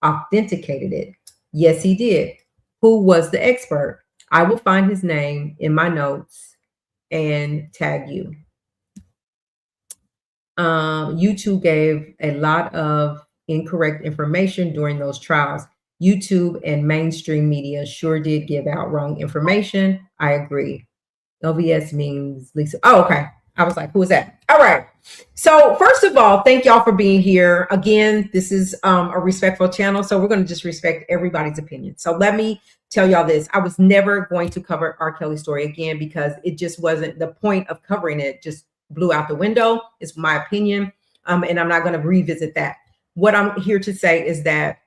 authenticated it. Yes, he did. Who was the expert? I will find his name in my notes and tag you. YouTube gave a lot of incorrect information during those trials. YouTube and mainstream media sure did give out wrong information. I agree. LVS means Lisa. Oh, okay. I was like, who is that? All right. So first of all, thank y'all for being here. Again, this is a respectful channel, so we're going to just respect everybody's opinion. So let me tell y'all this. I was never going to cover R. Kelly's story again because it just wasn't the point of covering it. Just blew out the window. It's my opinion, and I'm not going to revisit that. What I'm here to say is that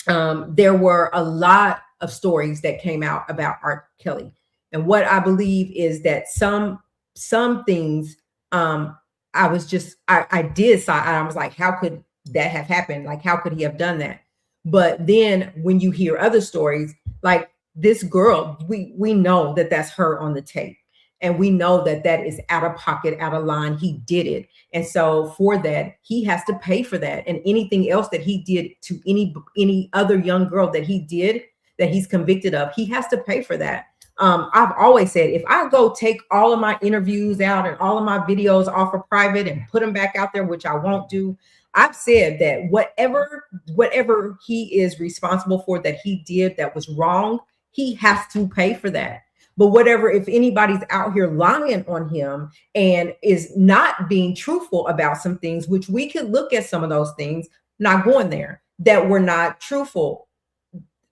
there were a lot of stories that came out about R. Kelly. And what I believe is that some things I was just, I did saw, I was like, how could that have happened? Like, how could he have done that? But then when you hear other stories, like this girl, we know that that's her on the tape. And we know that that is out of pocket, out of line. He did it. And so for that, he has to pay for that. And anything else that he did to any other young girl that he did, that he's convicted of, he has to pay for that. I've always said, if I go take all of my interviews out and all of my videos off of private and put them back out there, which I won't do, I've said that whatever he is responsible for that he did that was wrong, he has to pay for that. But whatever, if anybody's out here lying on him and is not being truthful about some things, which we could look at some of those things, not going there, that were not truthful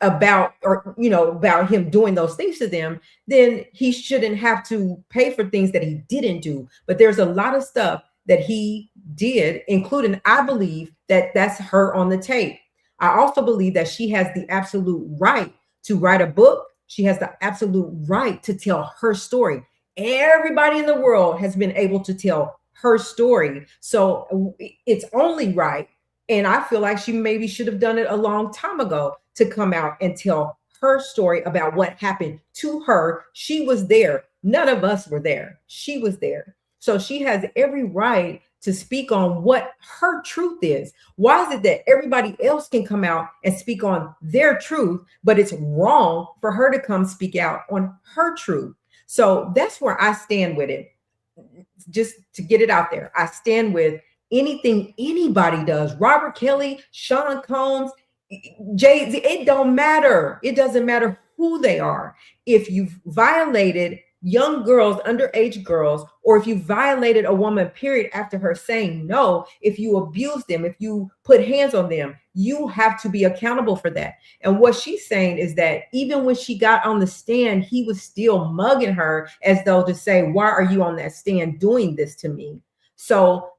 about, or about him doing those things to them, then he shouldn't have to pay for things that he didn't do. But there's a lot of stuff that he did, including, I believe that that's her on the tape. I also believe that she has the absolute right to write a book. She has the absolute right to tell her story. Everybody in the world has been able to tell her story. So it's only right. And I feel like she maybe should have done it a long time ago to come out and tell her story about what happened to her. She was there. None of us were there. She was there. So she has every right to speak on what her truth is. Why is it that everybody else can come out and speak on their truth, but it's wrong for her to come speak out on her truth? So that's where I stand with it. Just to get it out there, I stand with anything anybody does. Robert Kelly, Sean Combs, Jay-Z, it don't matter. It doesn't matter who they are. If you've violated young girls, underage girls, or if you violated a woman, period, after her saying no, if you abused them, if you put hands on them, you have to be accountable for that. And what she's saying is that even when she got on the stand, he was still mugging her as though to say, why are you on that stand doing this to me? So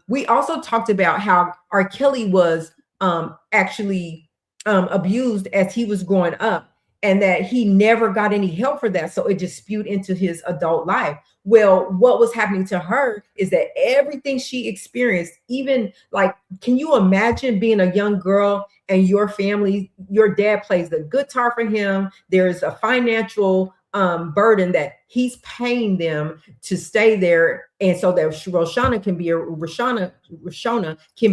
we also talked about how R. Kelly was actually abused as he was growing up, and that he never got any help for that. So it just spewed into his adult life. Well, what was happening to her is that everything she experienced, even like, can you imagine being a young girl and your family, your dad plays the guitar for him. There's a financial burden that he's paying them to stay there. And so that Rashona can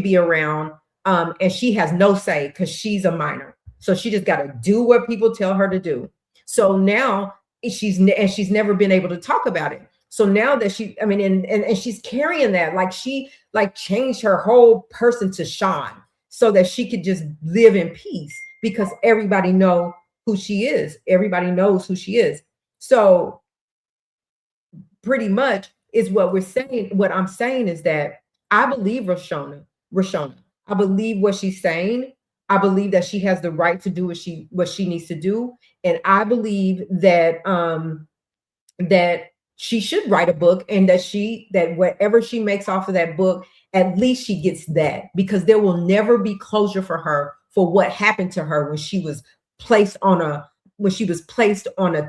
be around. And she has no say because she's a minor. So she just got to do what people tell her to do. So now she's never been able to talk about it. So now that she, I mean, and she's carrying that, like she like changed her whole person to shine so that she could just live in peace because everybody know who she is. Everybody knows who she is. So pretty much is what we're saying. What I'm saying is that I believe Rashona. I believe what she's saying. I believe that she has the right to do what she needs to do, and I believe that that she should write a book, and that whatever she makes off of that book, at least she gets that, because there will never be closure for her for what happened to her when she was placed on a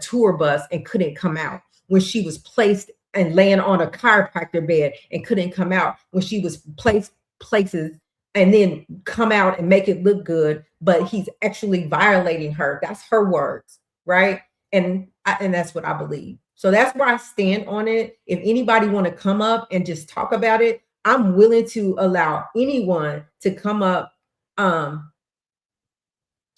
tour bus and couldn't come out, when she was placed and laying on a chiropractor bed and couldn't come out, when she was placed places and then come out and make it look good, but he's actually violating her. That's her words, right? And that's what I believe. So that's where I stand on it. If anybody want to come up and just talk about it, I'm willing to allow anyone to come up.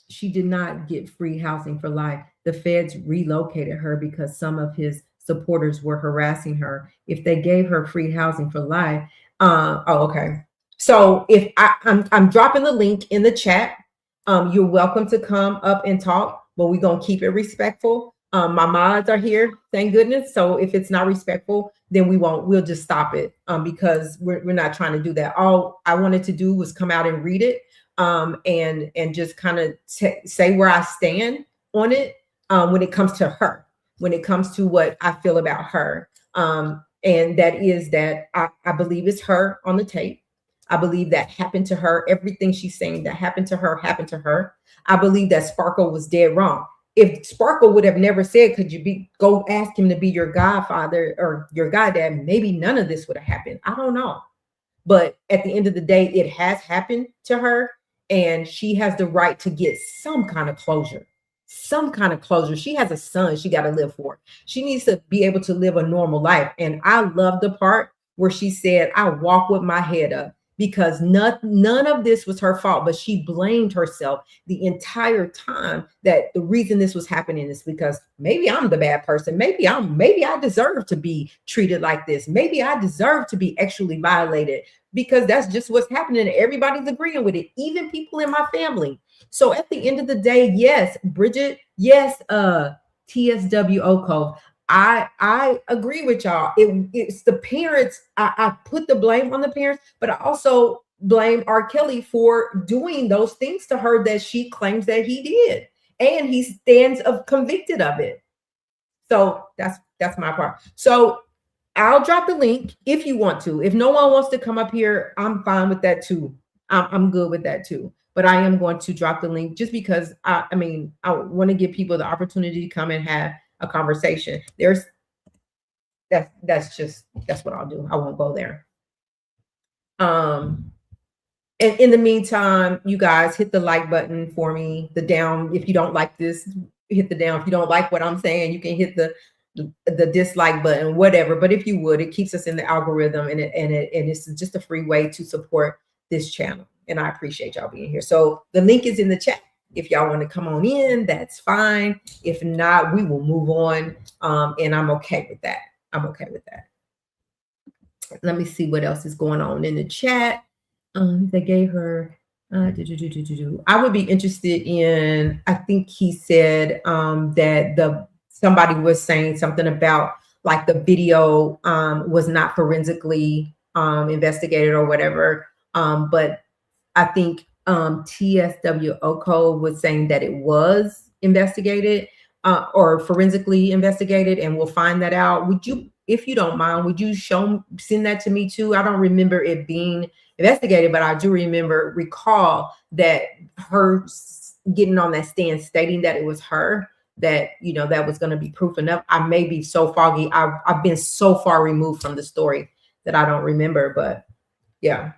She did not get free housing for life. The feds relocated her because some of his supporters were harassing her. If they gave her free housing for life, okay. So if I'm dropping the link in the chat, you're welcome to come up and talk, but we're gonna keep it respectful. My mods are here, thank goodness. So if it's not respectful, then we'll just stop it because we're not trying to do that. All I wanted to do was come out and read it and just kind of say where I stand on it when it comes to her, when it comes to what I feel about her. And that is that I believe it's her on the tape. I believe that happened to her. Everything she's saying that happened to her happened to her. I believe that Sparkle was dead wrong. If Sparkle would have never said, could you go ask him to be your godfather or your goddad, maybe none of this would have happened. I don't know. But at the end of the day, it has happened to her, and she has the right to get some kind of closure. Some kind of closure. She has a son she got to live for. She needs to be able to live a normal life. And I love the part where she said, I walk with my head up, because none of this was her fault, but she blamed herself the entire time that the reason this was happening is because maybe I'm the bad person. Maybe I deserve to be treated like this. Maybe I deserve to be actually violated, because that's just what's happening. Everybody's agreeing with it, even people in my family. So at the end of the day, yes, Bridget, yes, TSW Oko, I agree with y'all. It's the parents. I put the blame on the parents, but I also blame R. Kelly for doing those things to her that she claims that he did, and he stands convicted of it. So that's my part. So I'll drop the link if you want to. If no one wants to come up here, I'm fine with that too. I'm good with that too. But I am going to drop the link just because I want to give people the opportunity to come and have a conversation. That's what I'll do. I won't go there. And in the meantime, you guys hit the like button for me. The down, if you don't like this, hit the down. If you don't like what I'm saying, you can hit the dislike button, whatever. But if you would, it keeps us in the algorithm, and it's just a free way to support this channel. And I appreciate y'all being here. So the link is in the chat. If y'all want to come on in, that's fine. If not, we will move on. And I'm okay with that. I'm okay with that. Let me see what else is going on in the chat. They gave her, I would be interested in, I think he said that somebody was saying something about like the video was not forensically investigated or whatever. But I think TSWO code was saying that it was investigated or forensically investigated, and we'll find that out. Would you, if you don't mind, would you send that to me too? I don't remember it being investigated, but I do recall that her getting on that stand stating that it was her, that that was going to be proof enough. I may be so foggy. I've been so far removed from the story that I don't remember, but yeah.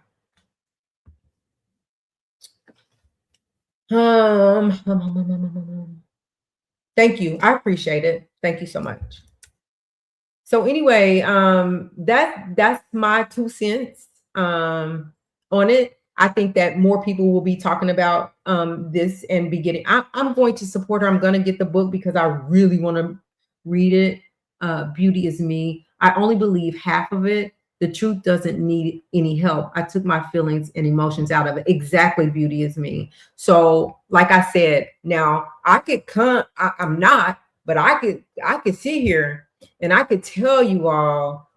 Thank you. I appreciate it. Thank you so much. So anyway, that's my 2 cents on it. I think that more people will be talking about this and be getting. I'm going to support her. I'm going to get the book because I really want to read it. Beauty is Me. I only believe half of it. The truth doesn't need any help. I took my feelings and emotions out of it. Exactly, Beauty is Me. So, like I said, now I could come. I'm not, but I could sit here and I could tell you all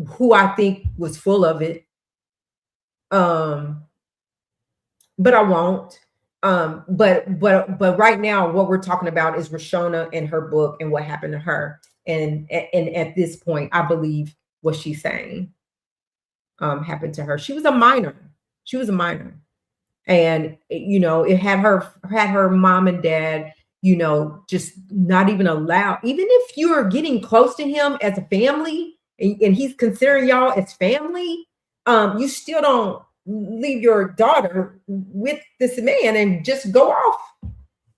who I think was full of it. But I won't. But right now, what we're talking about is Rashona and her book and what happened to her. And at this point, I believe what she's saying happened to her. She was a minor. And it had her mom and dad, just not even allowed. Even if you're getting close to him as a family, and he's considering y'all as family, you still don't leave your daughter with this man and just go off.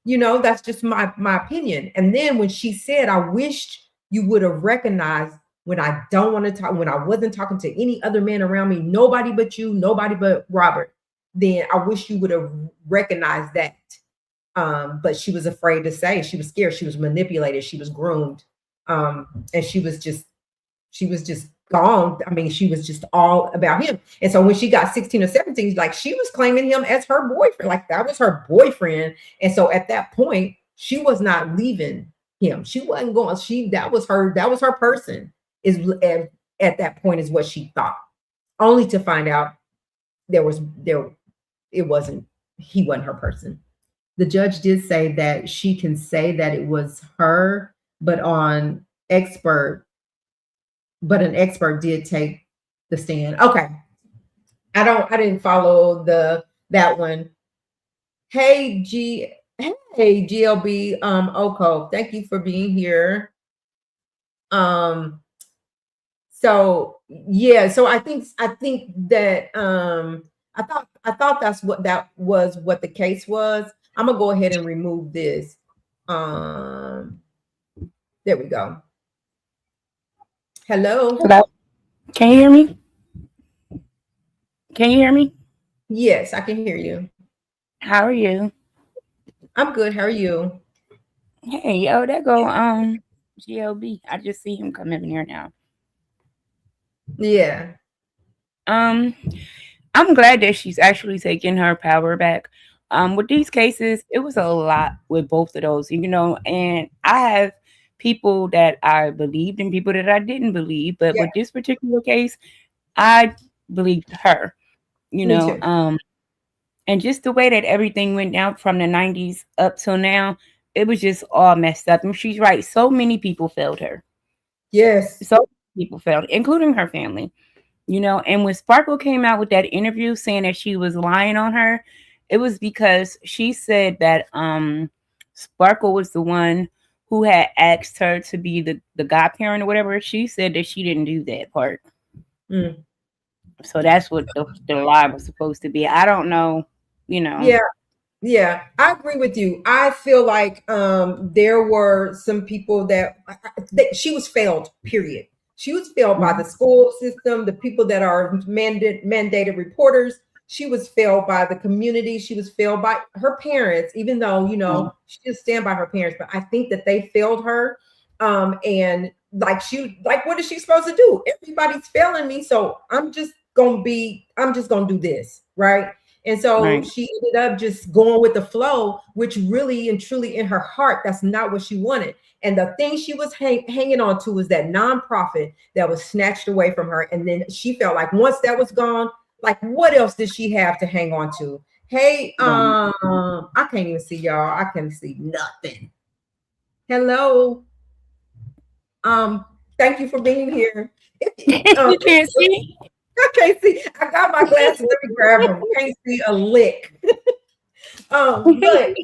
That's just my opinion. And then when she said, I wished you would have recognized when I don't want to talk, when I wasn't talking to any other man around me, nobody but you, nobody but Robert, then I wish you would have recognized that. But she was afraid to say. She was scared. She was manipulated. She was groomed. And she was just gone. I mean, she was just all about him. And so when she got 16 or 17, like, she was claiming him as her boyfriend. Like, that was her boyfriend. And so at that point, she was not leaving him. She wasn't going. That was her person. At that point is what she thought. Only to find out he wasn't her person. The judge did say that she can say that it was her, but an expert did take the stand. Okay. I didn't follow that one. Hey GLB Oko, thank you for being here. So yeah, so I think that I thought that was what the case was. I'm gonna go ahead and remove this. There we go. Hello. Can you hear me? Yes, I can hear you. How are you? I'm good. How are you? Hey, yo, that go GLB. I just see him come in here now. Yeah. I'm glad that she's actually taking her power back. With these cases, it was a lot with both of those, and I have people that I believed and people that I didn't believe, but with this particular case, I believed her, Me too. And just the way that everything went down from the 90s up till now, it was just all messed up. And she's right. So many people failed her. Yes. So many people failed, including her family. And when Sparkle came out with that interview saying that she was lying on her, it was because she said that Sparkle was the one who had asked her to be the godparent or whatever. She said that she didn't do that part. Mm. So that's what the lie was supposed to be. I don't know, Yeah, I agree with you. I feel like there were some people that she was failed, period. She was failed by the school system, the people that are mandated reporters. She was failed by the community. She was failed by her parents, even though, she didn't stand by her parents. But I think that they failed her. And what is she supposed to do? Everybody's failing me. So I'm just going to do this. Right. And so Right. she ended up just going with the flow, which really and truly in her heart, that's not what she wanted. And the thing she was hanging on to was that nonprofit that was snatched away from her. And then she felt like once that was gone, like what else did she have to hang on to? Hey, Right. I can't even see y'all. I can't see nothing. Hello. Um, Thank you for being here. You can't see? I can't see. I got my glasses. Let me grab them. Can't see a lick. Um, but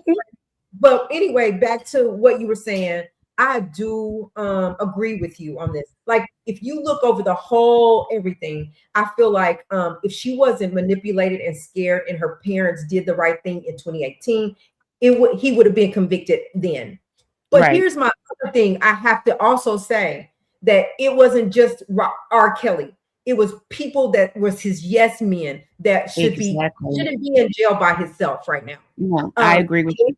but anyway, back to what you were saying. I do agree with you on this. Like, if you look over the whole everything, I feel like if she wasn't manipulated and scared, and her parents did the right thing in 2018, he would have been convicted then. But Right. here's my other thing. I have to also say that it wasn't just R. Kelly. It was people that was his yes men that Exactly. shouldn't be in jail by himself right now. No, I agree with you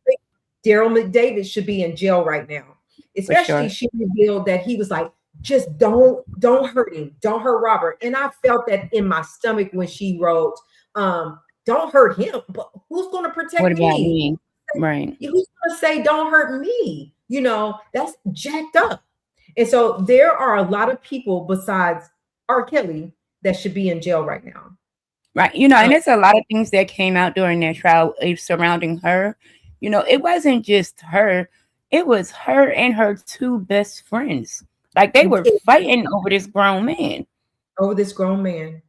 Daryl McDavid should be in jail right now. for Especially sure. she revealed that he was like, just don't hurt him, don't hurt Robert. And I felt that in my stomach when she wrote, don't hurt him, but who's going to What protect about me? me? Right. Who's going to say don't hurt me? That's jacked up. And so there are a lot of people besides R. Kelly that should be in jail right now. Right. Um, And there's a lot of things that came out during that trial surrounding her. It wasn't just her, it was her and her two best friends. Like they were fighting over this grown man. over this grown man.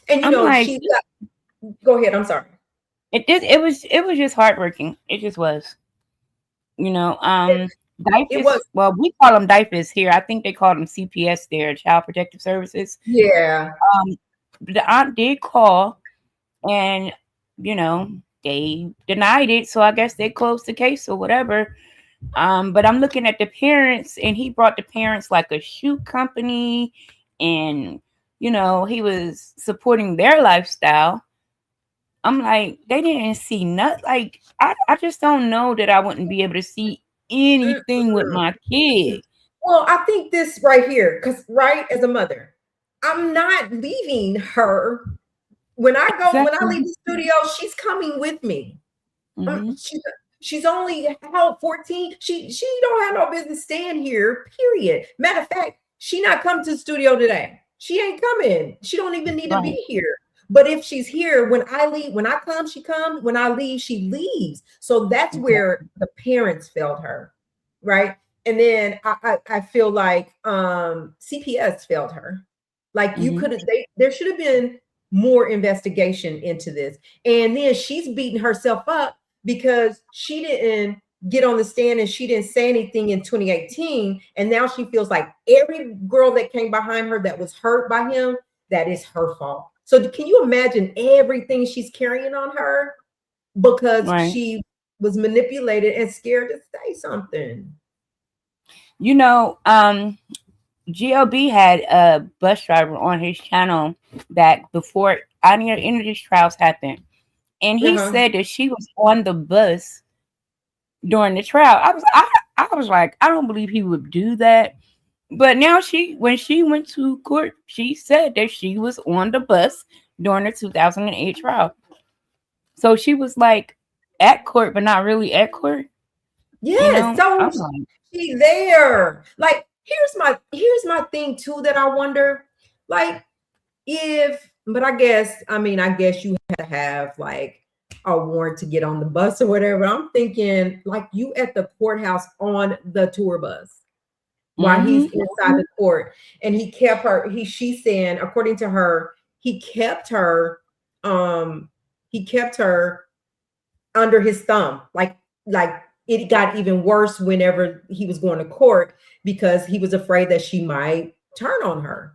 And I'm like, she got, go ahead, I'm sorry. it was just heartbreaking. It just was. You know, um It was, DIFUS, well, we call them DIFUS here. I think they call them CPS there, Child Protective Services. yeah. The aunt did call and you know they denied it, so I guess they closed the case or whatever. But I'm looking at the parents, and he brought the parents like a shoe company, and he was supporting their lifestyle. I'm like, they didn't see nothing. Like, I just don't know that I wouldn't be able to see anything with Mm-mm. my kid. Well, I think this right here, because right as a mother, I'm not leaving her. When I leave Exactly. the studio, she's coming with me. Um, Hmm. she, she's only how 14. She don't have no business staying here. Period. Matter of fact, she not coming to the studio today. She ain't coming. She don't even need to Right. be here. But if she's here, when I leave, when I come, she comes. When I leave, she leaves. So that's where Exactly. the parents failed her, right? And then I feel like CPS failed her. Like you Hmm. could have, there should have been more investigation into this. And then she's beating herself up because she didn't get on the stand and she didn't say anything in 2018. And now she feels like every girl that came behind her that was hurt by him, that is her fault. So can you imagine everything she's carrying on her because Right. she was manipulated and scared to say something? You know, um, GLB had a bus driver on his channel that before any of these trials happened, and he Uh-huh. said that she was on the bus during the trial. I was like, I don't believe he would do that. But now when she went to court, she said that she was on the bus during the 2008 trial. So she was like at court, but not really at court. Yes. So I'm like, she's there. Like, here's my thing too that I wonder. Like, but I guess you have to have like a warrant to get on the bus or whatever. I'm thinking like you at the courthouse on the tour bus while he's mm-hmm, inside the court, and he kept her. She's saying, according to her, he kept her. Um, he kept her under his thumb. Like it got even worse whenever he was going to court because he was afraid that she might turn on him.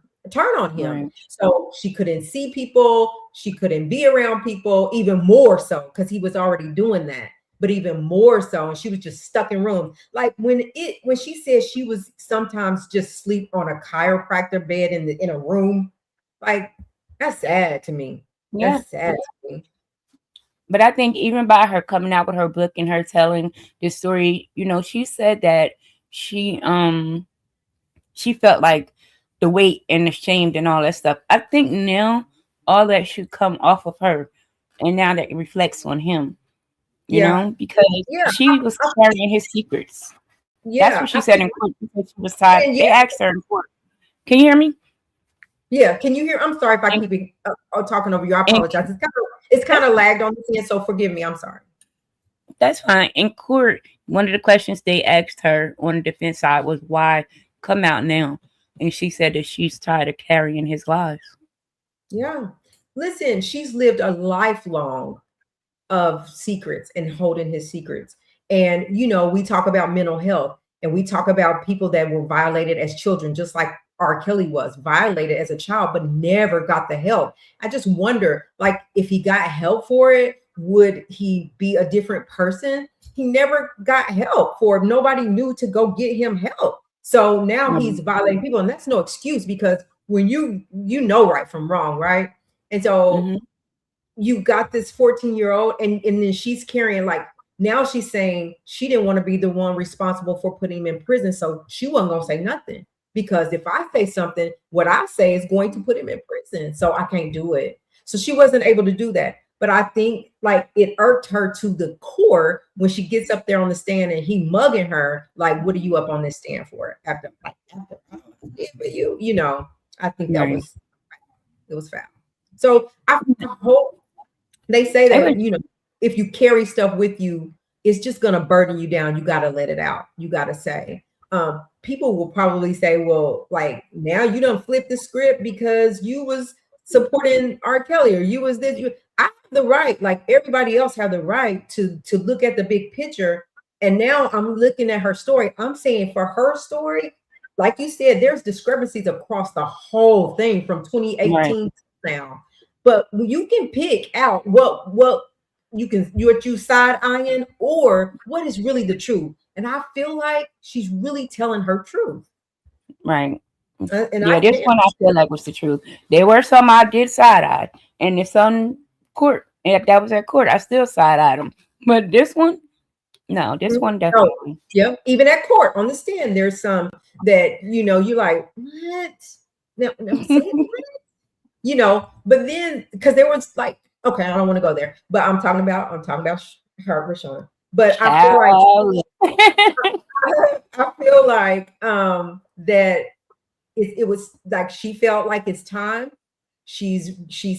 right, So she couldn't see people, she couldn't be around people, even more so because he was already doing that. But even more so, and she was just stuck in rooms. Like when she said she was sometimes just sleep on a chiropractor bed in a room, like that's sad to me. yeah. That's sad to me. But I think even by her coming out with her book and her telling the story, she said that she um she felt like the weight and the shame and all that stuff. I think now all that should come off of her. and now that reflects on him, Yeah. because Yeah. she was carrying his secrets. That's what Yeah. she said in court. Because she was tired. And They yeah, asked her in court. Can you hear me? yeah. Can you hear? I'm sorry if I And, keep talking over you. I and apologize. It's kind of lagged on the end, so forgive me. I'm sorry. that's fine. In court, one of the questions they asked her on the defense side was why come out now? And she said that she's tired of carrying his lies. Yeah. Listen, she's lived a lifelong of secrets and holding his secrets. And, we talk about mental health and we talk about people that were violated as children, just like R. Kelly was violated as a child, but never got the help. I just wonder, like, if he got help for it, would he be a different person? He never got help for it. Nobody knew to go get him help. So now he's violating people, and that's no excuse because when you know right from wrong, right? And so Mm-hmm. you got this 14-year-old and then she's carrying, like, now she's saying she didn't want to be the one responsible for putting him in prison, so she wasn't going to say nothing because if I say something, what I say is going to put him in prison, so I can't do it. So she wasn't able to do that. But I think, like, it irked her to the core when she gets up there on the stand and he mugging her like, what are you up on this stand for? After but I think that Right. was, it was foul. So I hope they say It that, was if you carry stuff with you, it's just going to burden you down. You got to let it out. You got to say, people will probably say, well, like, now you don't flip the script because you was supporting R. Kelly or you was this. I have the right, like everybody else have the right to look at the big picture. And now I'm looking at her story. I'm saying for her story, like you said, there's discrepancies across the whole thing from right. 2018 to now. But you can pick out what you side eyeing or what is really the truth. And I feel like she's really telling her truth. Right. And Yeah, I this can't. one I feel like was the truth. There were some I did side eye, and it's on court. And if that was at court, I still side eyed them. But this one, no, this one No, definitely. yeah, even at court on the stand, there's some that you're like, what? Now say it, but then because there was like, okay, I don't want to go there, but I'm talking about her, Rashona. But I feel like Child. I feel like that it was like she felt like it's time. She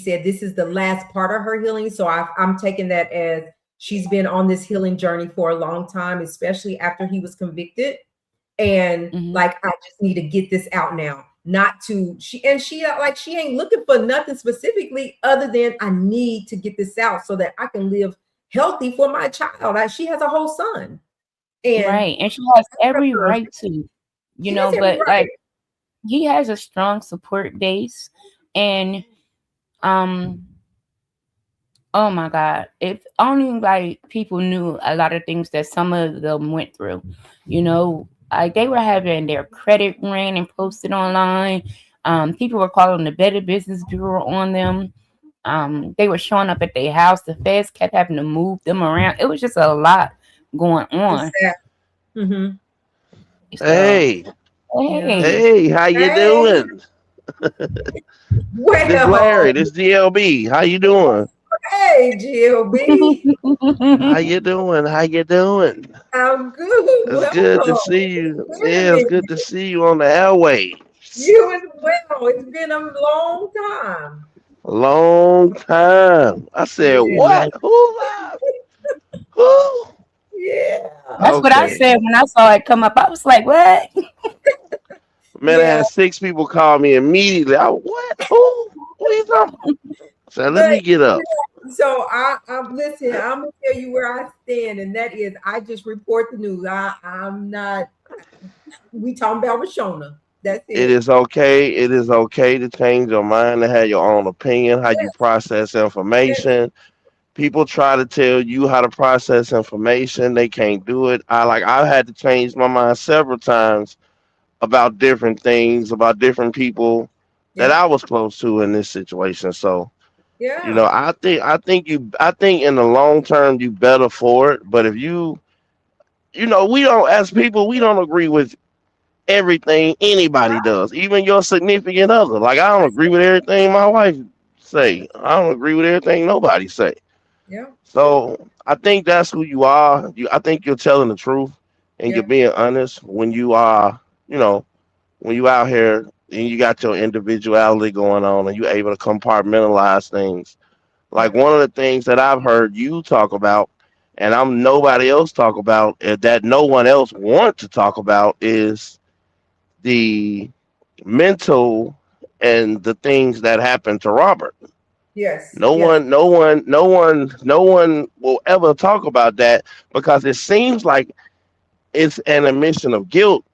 said this is the last part of her healing. So I'm taking that as she's been on this healing journey for a long time, especially after he was convicted. And Mhm. like, I just need to get this out now. Not to she like she ain't looking for nothing specifically other than I need to get this out so that I can live healthy for my child. Like, she has a whole son. And Right, and she has every right to, she has every but right. like he has a strong support base, and um, oh my God, if only like people knew a lot of things that some of them went through, like they were having their credit ran and posted online. People were calling the Better Business Bureau on them. They were showing up at their house. The feds kept having to move them around. It was just a lot going It's on. sad. Mm-hmm. So, Hey, Yeah. hey, hey, how you Hey, doing? This well, Larry, this DLB. How you doing? hey, GLB. How you doing? How you doing? I'm good. It's good to Welcome. see It's you. been a Yeah, it's good to minute. see you on the airwaves. You as well. It's been a long time. A long time. I said, Yeah. what? Who live? Who? Yeah. that's what I Okay. said when I saw it come up. I was like, "What?" Man, I Yeah. had 6 people call me immediately. What? Who? Who you talking about? I said, let But me get up. so I'm listen, I'm gonna tell you where I stand, and that is I just report the news. I'm not, we talking about Rashona. That's It it. is okay. It is okay to change your mind and have your own opinion, how you Yes, process yes, information. People try to tell you how to process information. They can't do it. I've had to change my mind several times about different things, about different people that yeah, I was close to in this situation. So, yeah, I think in the long term you better for it. But if we don't, as people, we don't agree with everything anybody does, even your significant other. Like I don't agree with everything my wife say. I don't agree with everything nobody say. Yeah. So I think that's who you are. I think you're telling the truth and you're Yeah. being honest when you are, you know, when you out here and you got your individuality going on and you're able to compartmentalize things. Like Yeah. one of the things that I've heard you talk about, and I'm nobody else talk about, that no one else want to talk about is the mental and the things that happened to Robert. Yes. No Yes. one, no one, no one, no one will ever talk about that because it seems like it's an admission of guilt,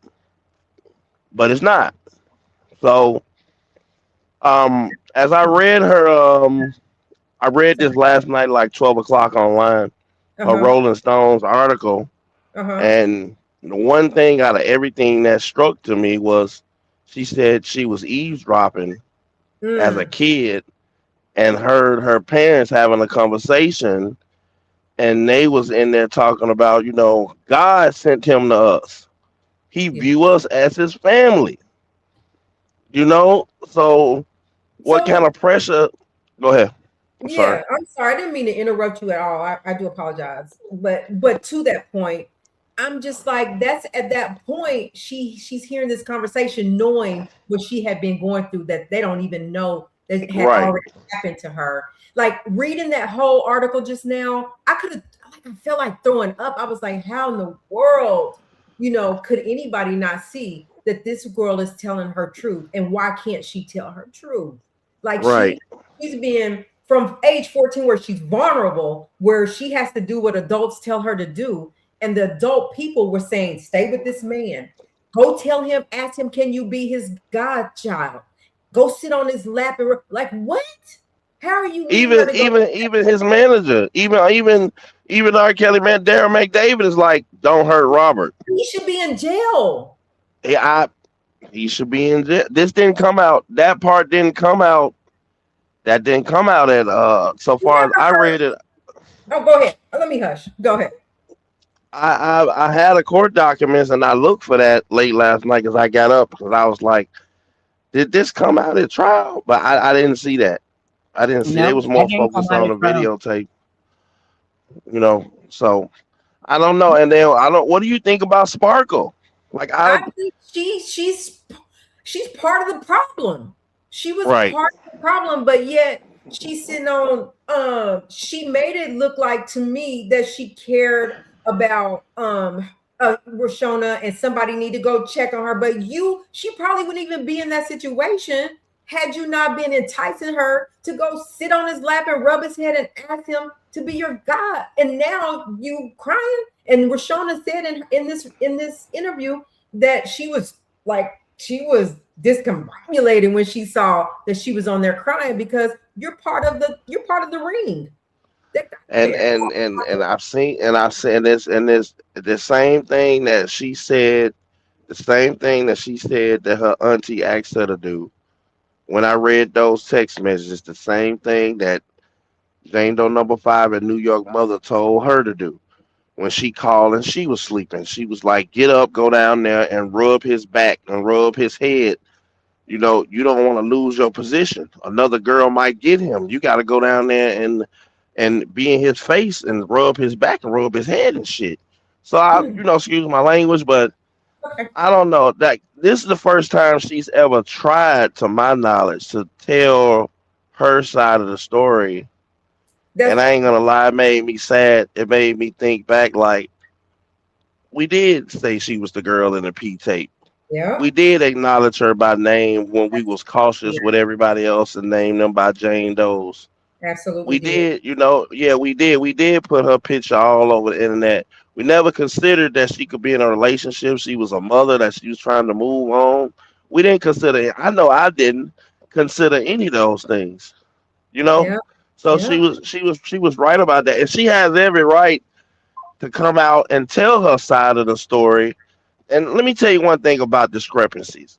but it's not. So, as I read this last night, like 12 o'clock online, a Uh-huh. Rolling Stones article, Uh-huh. and the one thing out of everything that struck to me was she said she was eavesdropping as a Mm. kid and heard her parents having a conversation, and they was in there talking about, God sent him to us. He Yeah. view us as his family. So what So kind of pressure? Go ahead. I'm sorry. yeah, I'm sorry. I didn't mean to interrupt you at all. I do apologize. But to that point, I'm just like, that's at that point, she's hearing this conversation knowing what she had been going through that they don't even know that had Right, already happened to her. Like reading that whole article just now, I felt like throwing up. I was like, how in the world, could anybody not see that this girl is telling her truth? And why can't she tell her truth? Like right. she's being from age 14 where she's vulnerable, where she has to do what adults tell her to do. And the adult people were saying, stay with this man. Go tell him, ask him, can you be his godchild? Go sit on his lap and like, what? How are you leaving her Even to go? even even his manager, even R.Kelly, man, Darren McDavid is like, don't hurt Robert. He should be in jail. I He should be in jail. This didn't come out. That part didn't come out. That didn't come out at so You far as never I heard. read it. Oh, go ahead. Let me hush. Go ahead. I had a court documents and I looked for that late last night because I got up because I was like, did this come out at trial? But I didn't see that. I didn't see. They Nope, was that more didn't come focused out on of the trial. videotape, So I don't know. And then I don't. What do you think about Sparkle? Like I I think she's part of the problem. She was right, part of the problem, but yet she's sitting on she made it look like to me that she cared about Rashona and somebody need to go check on her. But she probably wouldn't even be in that situation had you not been enticing her to go sit on his lap and rub his head and ask him to be your God. And now you crying. And Rashona said in this interview that she was discombobulated when she saw that she was on there crying because you're part of the ring. That got and fair. and and and I've seen this and this the same thing that she said, the same thing that she said that her auntie asked her to do. When I read those text messages, the same thing that Jane Doe number 5 at New York mother told her to do. When she called and she was sleeping, she was like, "Get up, go down there and rub his back and rub his head. You don't want to lose your position. Another girl might get him. You got to go down there and be in his face and rub his back and rub his head and shit." So excuse my language, but Okay. I don't know. That this is the first time she's ever tried, to my knowledge, to tell her side of the story. And That's I ain't gonna lie, it made me sad. It made me think back, like, we did say she was the girl in the P tape. yeah. We did acknowledge her by name when we was Yeah. cautious with everybody else and named them by Jane Doe's. Absolutely We did. did, yeah, we did. We did put her picture all over the internet. We never considered that she could be in a relationship. She was a mother that she was trying to move on. We didn't consider. I know I didn't consider any of those things. You know, Yeah. so Yeah. she was right about that, and she has every right to come out and tell her side of the story. And let me tell you one thing about discrepancies.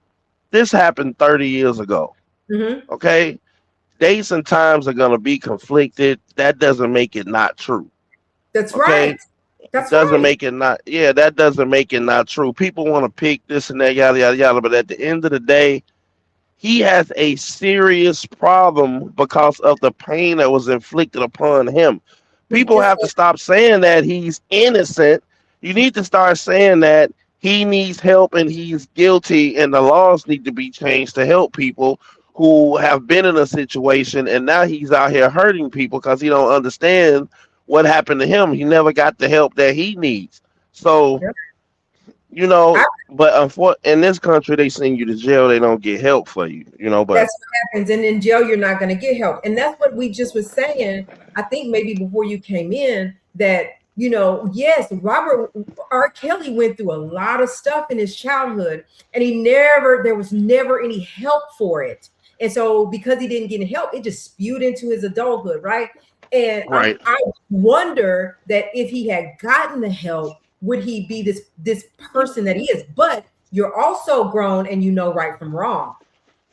This happened 30 years ago. Hmm. Okay, dates and times are gonna be conflicted. That doesn't make it not true. That's right. Okay, That's doesn't right. make it not. Yeah, that doesn't make it not true. People want to pick this and that, yada yada yada. But at the end of the day, he has a serious problem because of the pain that was inflicted upon him. People have to stop saying that he's innocent. You need to start saying that he needs help and he's guilty, and the laws need to be changed to help people who have been in a situation, and now he's out here hurting people because he don't understand what happened to him. He never got the help that he needs. So, Yep. but in this country, they send you to jail. They don't get help for you, but That's what happens. And in jail, you're not going to get help. And that's what we just was saying. I think maybe before you came in that, yes, R.Kelly went through a lot of stuff in his childhood, and there was never any help for it. And so because he didn't get help, it just spewed into his adulthood, right? And right, I wonder that if he had gotten the help, would he be this person that he is? But you're also grown and you know right from wrong.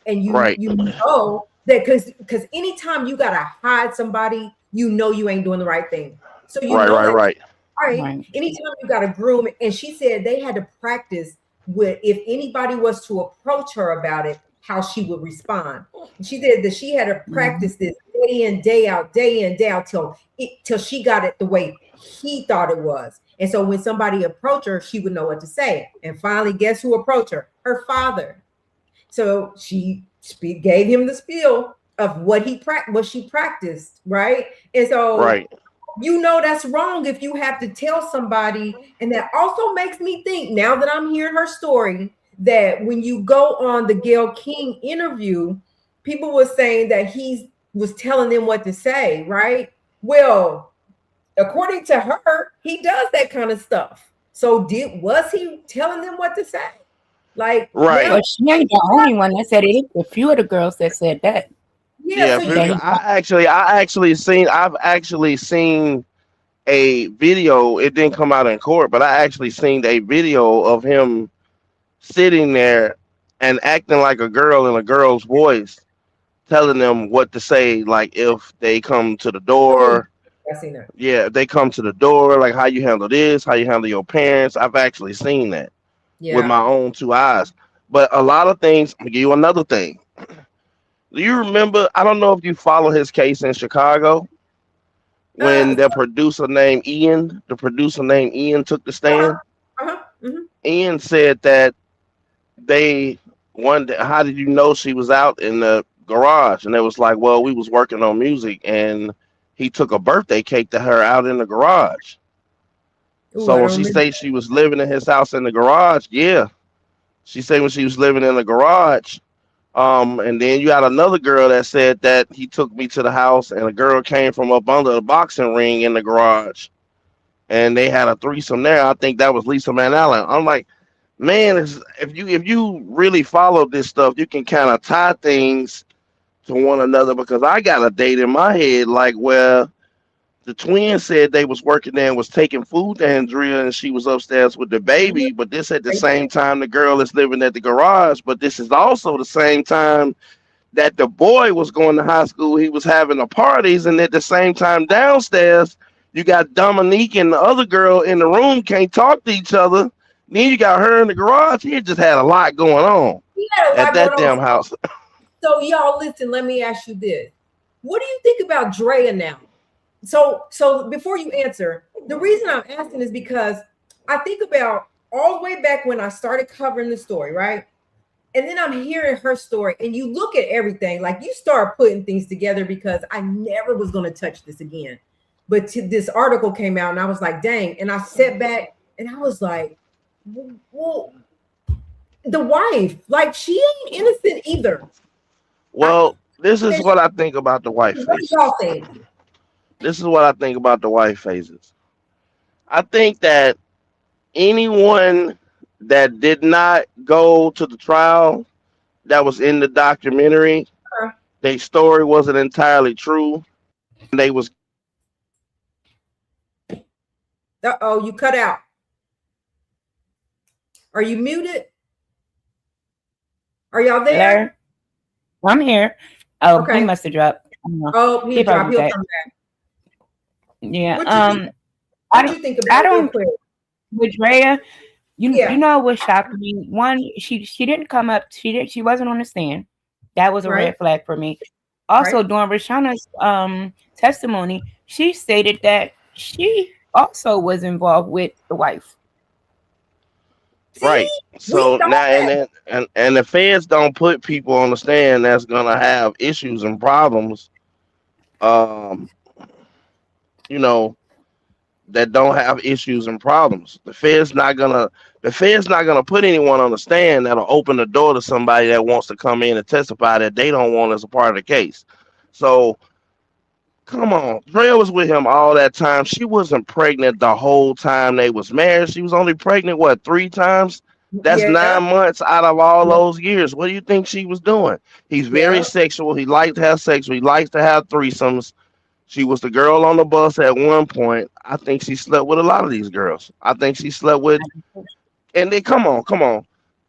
And you right, know that because anytime you gotta hide somebody, you ain't doing the right thing. So right. Right. Anytime you gotta groom, and she said they had to practice with if anybody was to approach her about it, how she would respond. And she said that she had to practice this day in, day out till she got it the way he thought it was. And so when somebody approached her, she would know what to say. And finally, guess who approached her? Her father. So she gave him the spiel of what she practiced, right? And so, right. that's wrong if you have to tell somebody. And that also makes me think, now that I'm hearing her story, that when you go on the Gayle King interview, people were saying that he was telling them what to say, right? Well, according to her, he does that kind of stuff. So was he telling them what to say? Like, right. But she ain't the only one that said it. A few of the girls that said that. Yeah. So I've actually seen a video. It didn't come out in court, but I actually seen a video of him sitting there and acting like a girl in a girl's voice, telling them what to say. Like if they come to the door, I seen that. yeah, if they come to the door, like how you handle this, how you handle your parents. I've actually seen that with my own two eyes. But a lot of things. I'm gonna give you another thing. Do you remember? I don't know if you follow his case in Chicago when the producer named Ian took the stand. Ian said that they wondered, how did you know she was out in the garage? And it was like, well, we was working on music, and he took a birthday cake to her out in the garage. So when she said she was living in his house in the garage, yeah, she said when she was living in the garage. And then you got another girl that said that he took me to the house, and a girl came from up under the boxing ring in the garage, and they had a threesome there. I think that was Lisa Van Allen. I'm like, man, if you really follow this stuff, you can kind of tie things to one another, because I got a date in my head like where the twins said they was working there and was taking food to Andrea, and she was upstairs with the baby. But this at the same time the girl is living at the garage. But this is also the same time that the boy was going to high school. He was having the parties, and at the same time downstairs you got Dominique and the other girl in the room can't talk to each other. Then you got her in the garage. He just had a lot going on at that damn house. So y'all listen, let me ask you this. What do you think about Drea now? So before you answer, the reason I'm asking is because I think about all the way back when I started covering the story, right? And then I'm hearing her story, and you look at everything, like you start putting things together, because I never was going to touch this again. But this article came out, and I was like, dang. And I sat back and I was like, well, the wife, like, she ain't innocent either. Well, this is what I think about the wife phases. What do y'all think? This is what I think about the wife phases. I think that anyone that did not go to the trial that was in the documentary, their story wasn't entirely true. And they was. Uh-oh, you cut out. Are you muted? Are y'all there? Hello? I'm here. Oh, okay. He must have dropped. Oh, he dropped. He'll come back. Yeah. What do you think about it real quick? With Drea, you know what shocked me? One, she didn't come up. She wasn't on the stand. That was a red flag for me. Also, during Rashona's testimony, she stated that she also was involved with the wife. See, Right. we So now thought and that. then and the feds don't put people on the stand that's gonna have issues and problems. Um, you know, that don't have issues and problems. The Fed's not gonna put anyone on the stand that'll open the door to somebody that wants to come in and testify that they don't want as a part of the case. So come on, Drea was with him all that time. She wasn't pregnant the whole time they was married. She was only pregnant what 3 times. That's Yeah, 9 months out of all yeah, those years. What do you think she was doing? He's very yeah. sexual. He likes to have sex. He likes to have threesomes. She was the girl on the bus at one point. I think she slept with a lot of these girls. I think she slept with, and then come on. Yeah.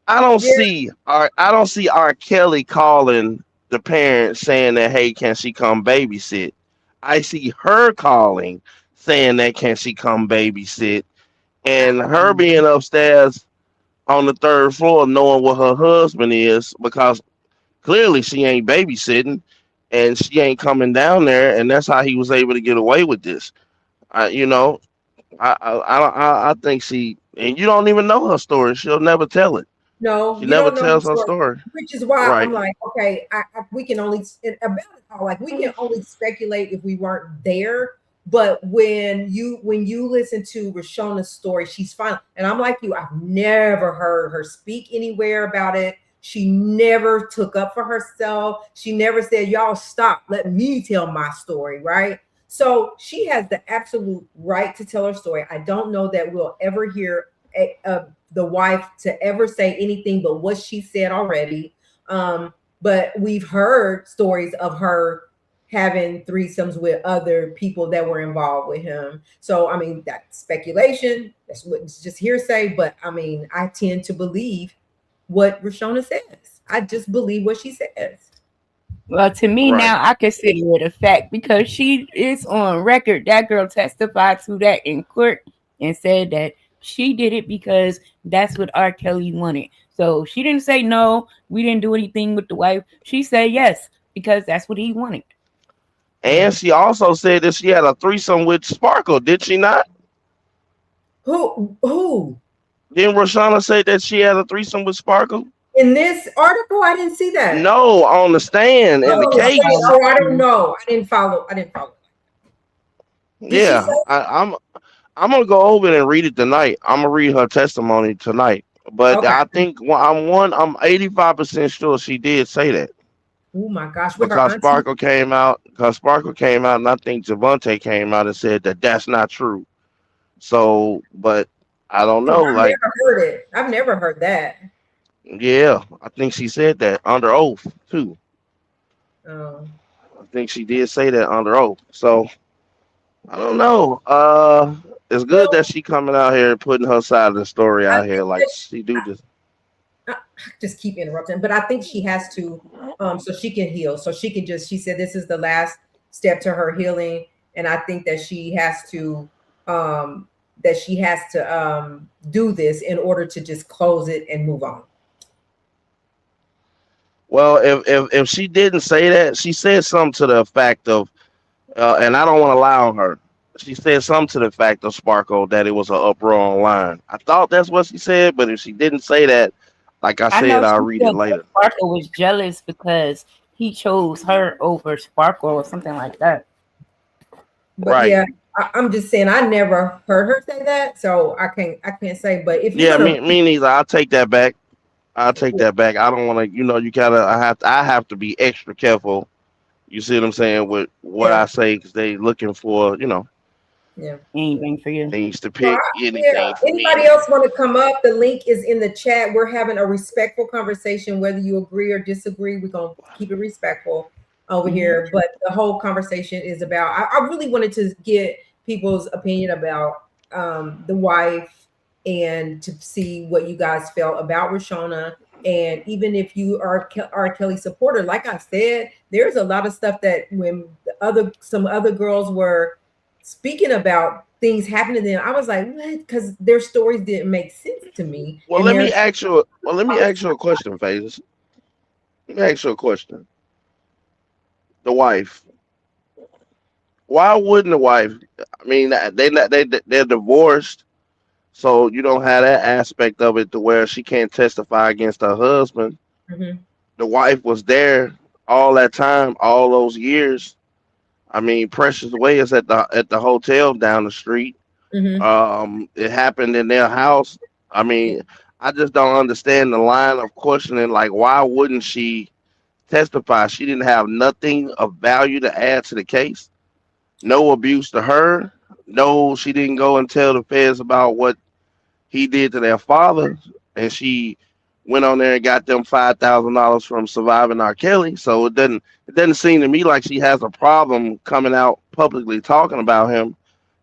I don't see R. Kelly calling the parents saying that, hey, can she come babysit? I see her calling saying that, can she come babysit? And her being upstairs on the third floor knowing what her husband is, because clearly she ain't babysitting and she ain't coming down there, and that's how he was able to get away with this. I, you know, I think she, and you don't even know her story. She'll never tell it. No, She you never don't know her tells her story, story. which is why I'm Right. like, okay, we can only about it all. Like we can only speculate if we weren't there. But when you listen to Rashona's story, she's fine. And I'm like you, I've never heard her speak anywhere about it. She never took up for herself. She never said, "Y'all stop, let me tell my story." Right. So she has the absolute right to tell her story. I don't know that we'll ever hear the wife to ever say anything but what she said already. But we've heard stories of her having threesomes with other people that were involved with him. So I mean, that's speculation. That's what it's just hearsay. But I mean, I tend to believe what Rashona says. I just believe what she says. Well, to me Right. now, I consider it a fact because she is on record. That girl testified to that in court and said that she did it because that's what R. Kelly wanted. So she didn't say no, we didn't do anything with the wife. She said yes because that's what he wanted. And she also said that she had a threesome with Sparkle, did she not? Who Didn't Roshana say that she had a threesome with Sparkle? in this article? I didn't see that. No, on the stand in the Oh, say, case. oh, I don't know. I didn't follow. I didn't follow. Did she say? Yeah, I'm gonna go over it and read it tonight. I'm gonna read her testimony tonight. But Okay. I think I'm 85% sure she did say that Oh my gosh, with her because auntie. Sparkle came out, and I think Javante came out and said that that's not true. So, but I don't Because know. I've Like, never heard it. I've never heard that. yeah, I think she said that under oath too. Oh, I think she did say that under oath. So I don't know. It's good well, that she coming out here and putting her side of the story I out here. think Like that she do this. I just keep interrupting, but I think she has to, so she can heal. So she can just. She said this is the last step to her healing, and I think that um, she has to do this in order to just close it and move on. Well, if she didn't say that, she said something to the effect of, and I don't want to lie on her. She said something to the fact of Sparkle that it was an uproar online. I thought that's what she said, but if she didn't say that, like I I know said, I'll she read it said that later. Sparkle was jealous because he chose her over Sparkle or something like that. But Right. yeah, I'm just saying I never heard her say that, so I can't say. But if you're Yeah, gonna, me neither. I'll take that back. I'll take that back. I don't want to, you gotta. I have to be extra careful. You see what I'm saying with what yeah, I say because they looking for, yeah. Anything for you. things to So pick yeah, anything for me. anybody else want to come up? The link is in the chat. We're having a respectful conversation, whether you agree or disagree. We're gonna keep it respectful over Mhm. here. But the whole conversation is about. I really wanted to get people's opinion about the wife and to see what you guys felt about Rashona. And even if you are R. Kelly supporter, like I said, there's a lot of stuff that when some other girls were speaking about things happening to them, I was like, what? Because their stories didn't make sense to me. Well, And let there's me ask you. Let me ask you a question, Phases. Let me ask you a question. The wife, Why wouldn't the wife? I mean, they're divorced, so you don't have that aspect of it to where she can't testify against her husband. Mhm, The wife was there all that time, all those years. I mean, Precious Way is at the hotel down the street. mhm. It happened in their house. I Yeah. mean, I just don't understand the line of questioning. Like, why wouldn't she testify? She didn't have nothing of value to add to the case. No abuse to her. No, she didn't go and tell the feds about what he did to their father, and she went on there and got them $5,000 from surviving R.Kelly. So it doesn't seem to me like she has a problem coming out publicly talking about him.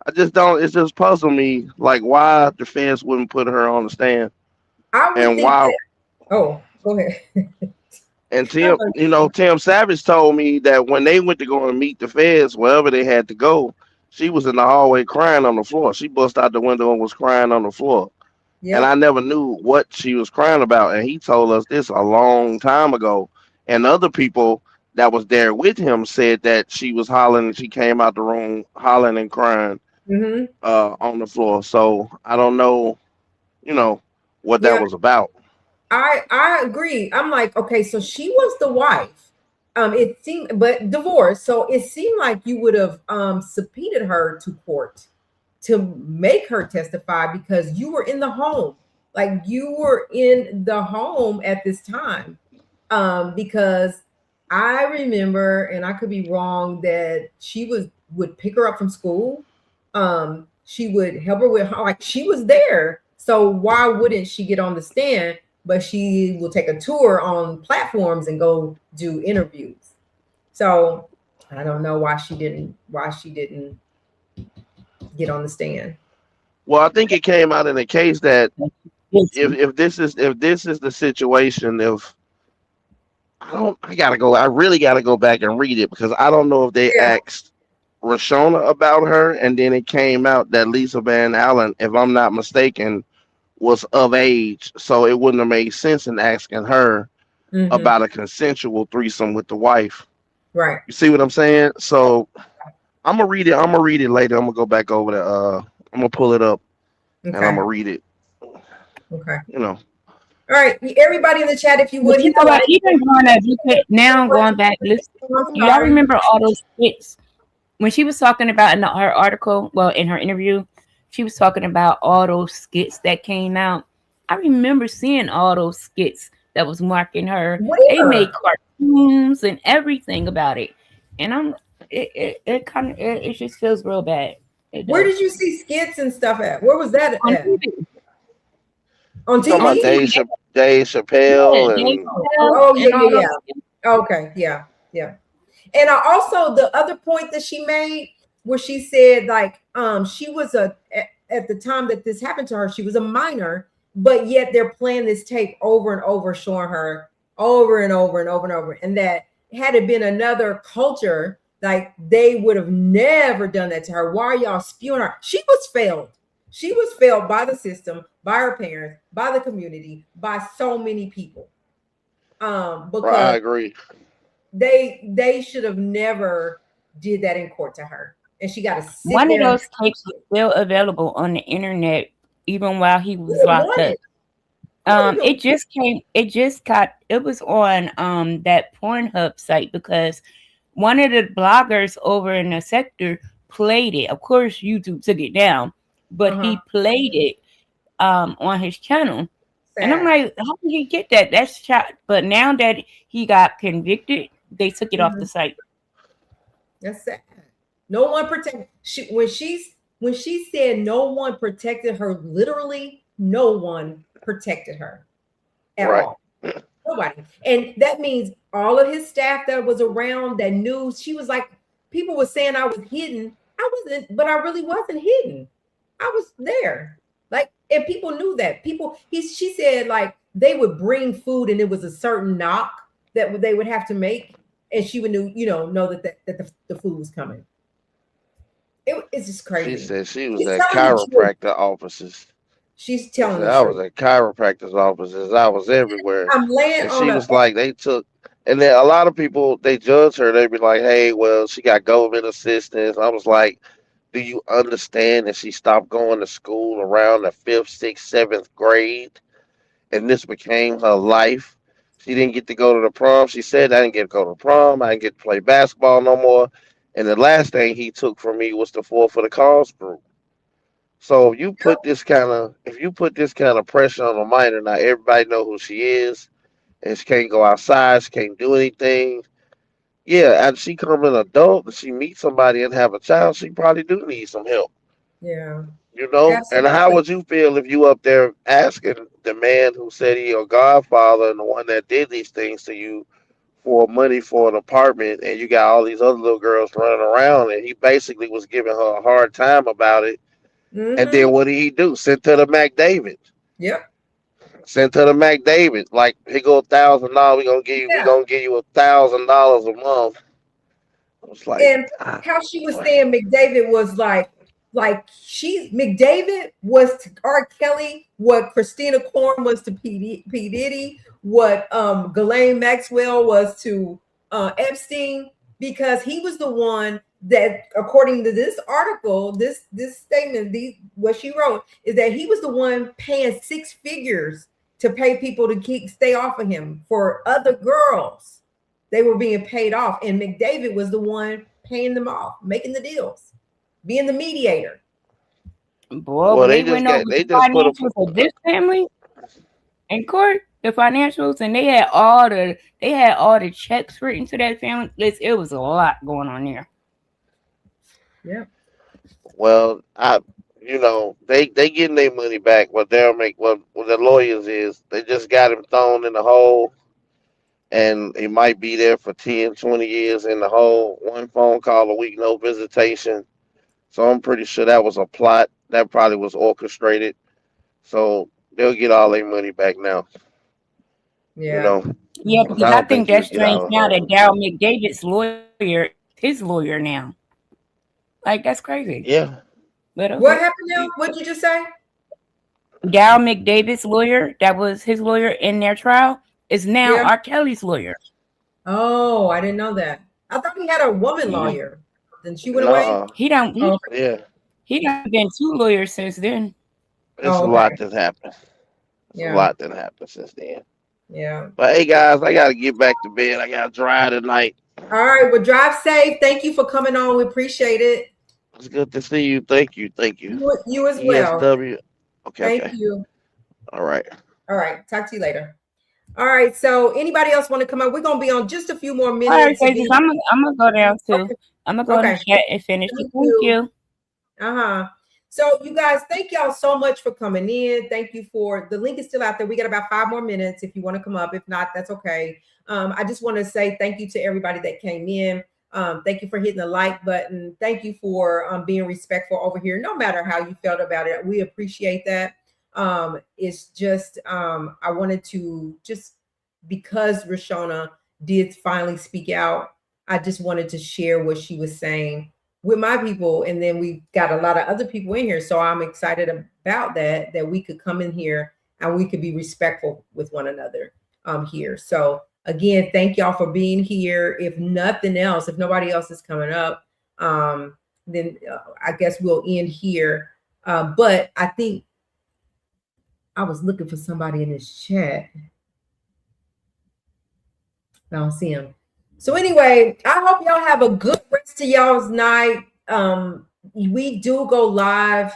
I just don't. It just puzzled me, like why the feds wouldn't put her on the stand, I would and think why. that. Oh, go ahead. And I'm Tim, like, Tim Savage told me that when they went to go and meet the feds, wherever they had to go, she was in the hallway crying on the floor. She bust out the window and was crying on the floor. And I yep. never knew what she was crying about. And he told us this a long time ago. And other people that was there with him said that she was hollering and she came out the room hollering and crying Hmm. on the floor. So I don't know, you know, what that Yeah, was about. I agree. I'm like, okay, so she was the wife. It seemed, but divorced. So it seemed like you would have subpoenaed her to court to make her testify because you were in the home. Like you were in the home at this time. Because I remember, and I could be wrong, that she would pick her up from school. She would help her with like she was there. So why wouldn't she get on the stand? But she will take a tour on platforms and go do interviews. So I don't know why she didn't get on the stand. Well, I think it came out in the case that Guilty. if this is the situation, if I gotta go. I really gotta go back and read it because I don't know if they Yeah. asked Rashona about her, and then it came out that Lisa Van Allen, if I'm not mistaken, was of age, so it wouldn't have made sense in asking her Hmm. about a consensual threesome with the wife. Right. You see what I'm saying? So I'm gonna read it. I'm gonna read it later. I'm gonna go back over the. I'm gonna pull it up and I'm Okay. gonna read it. Okay. You know. All right. Everybody in the chat, if you But would you hit the know what? like. Even going to look at now, going back, listen, I'm do y'all sorry. remember all those skits when she was talking about in her article? Well, in her interview, she was talking about all those skits that came out. I remember seeing all those skits that was marking her. They made Where? cartoons and everything about it, and it kind of it just feels real bad. It Where did does you see skits and stuff at? Where was that on at? TV. On You talking On about TV? TV, Dave yeah, Chappelle Dave and Oh, Chappelle yeah, and all yeah, those. yeah. Okay, yeah, yeah. And I also the other point that she made where she said like she was at the time that this happened to her, she was a minor, but yet they're playing this tape over and over, showing her over and over and over and over. And that had it been another culture, like they would have never done that to her. Why are y'all spewing her? She was failed. She was failed by the system, by her parents, by the community, by so many people. right, Because I agree. they should have never did that in court to her, and she got to sit One of there and those tapes is still available on the internet, even while he who was would locked want up. it? I don't even. It just came. It just got. It was on that Pornhub site because one of the bloggers over in the sector played it. Of course, YouTube took it down, but Uh-huh. he played it on his channel. And I'm Sad. like, how did he get that? That's shot. But now that he got convicted, they took it off the Mhm. site. That's sad. No one protect. When she said no one protected her, literally no one protected her at Right. all. Nobody. And that means all of his staff that was around that knew she was like, people were saying I was hidden. I wasn't, but I really wasn't hidden. I was there. Like, and people knew that. She said like they would bring food and it was a certain knock that they would have to make, and she would know that the food was coming. It's just She crazy. said she was She's at telling the truth. chiropractor offices. She's She telling said the I was truth. at chiropractor's offices. I was everywhere. I'm laying And on she a was like, they took And then a lot of people they judge her. They be like, "Hey, well, she got government assistance." I was like, "Do you understand that she stopped going to school around the fifth, sixth, seventh grade, and this became her life? She didn't get to go to the prom. She said, I didn't get to go to the prom. I didn't get to play basketball no more. And the last thing he took from me was the four for the cause group. So if you put this kind of pressure on a minor, now everybody know who she is, and she can't go outside, she can't do anything. Yeah, and she come an adult and she meet somebody and have a child, she probably do need some help. Yeah. You know? And how Absolutely. would you feel if you up there asking the man who said he your godfather and the one that did these things to you for money for an apartment, and you got all these other little girls running around, and he basically was giving her a hard time about it. And then Mm-hmm. what did he do? Sent her to McDavid. Yep. Sent her to McDavid. Like, here go $1,000. We Yeah. gonna give you $1,000 a month. I was like, And ah, how she was boy. saying McDavid was like she McDavid was to R. Kelly what Christina Korn was to P. Diddy, what Ghislaine Maxwell was to Epstein, because he was the one that, according to this article, this statement, these what she wrote is that he was the one paying six figures to pay people to stay off of him for other girls. They were being paid off, and McDavid was the one paying them off, making the deals, being the mediator. Boy, Well, when they went over they the just put a financials of this family in court, the financials, and they had all the checks written to that family. It was a lot going on there. Yeah. well, they getting their money back. What they'll make what the lawyers is they just got him thrown in the hole, and he might be there for 10, 20 years in the hole. One phone call a week, no visitation. So I'm pretty sure that was a plot. That probably was orchestrated. So they'll get all their money back now. You Yeah. know, Yeah, 'cause because I I don't think think he'll that's get strange out of the now that hole. Daryl McDavid's lawyer is his lawyer now. Like that's crazy. Yeah, But What okay. happened now? he, What'd you just say? Daryl McDavid's lawyer, that was his lawyer in their trial, is now Yeah. R. Kelly's lawyer. Oh, I didn't know that. I thought he had a woman Yeah. lawyer. Then she went away. no, He don't Oh, he, okay. yeah, he done been two lawyers since then. it's Oh, a okay. lot that happened. It's a Yeah. lot that happened since then. Yeah. But hey, guys, I gotta get back to bed. I gotta drive tonight. All right. Well, drive safe. Thank you for coming on. We appreciate it. It's good to see you. Thank you. Thank you. You as well. ESW. Okay, Thank okay. you. All right. All right. Talk to you later. All right. So, anybody else want to come up? We're gonna be on just a few more All right, minutes, and Faces, then I'm gonna go down too. okay. I'm gonna go in the Okay. chat and finish it. Thank Thank you. you. Uh-huh. So you guys, thank y'all so much for coming in. Thank you for the link is still out there. We got about 5 more minutes if you want to come up. If not, that's okay. I just want to say thank you to everybody that came in. Thank you for hitting the like button. Thank you for being respectful over here, no matter how you felt about it. We appreciate that. It's just I wanted to just because Rashona did finally speak out, I just wanted to share what she was saying with my people, and then we've got a lot of other people in here, so I'm excited about that we could come in here and we could be respectful with one another here. So again, thank y'all for being here. If nothing else, if nobody else is coming up, then I guess we'll end here. But I think I was looking for somebody in this chat. I don't see him. So anyway, I hope y'all have a good rest of y'all's night. We do go live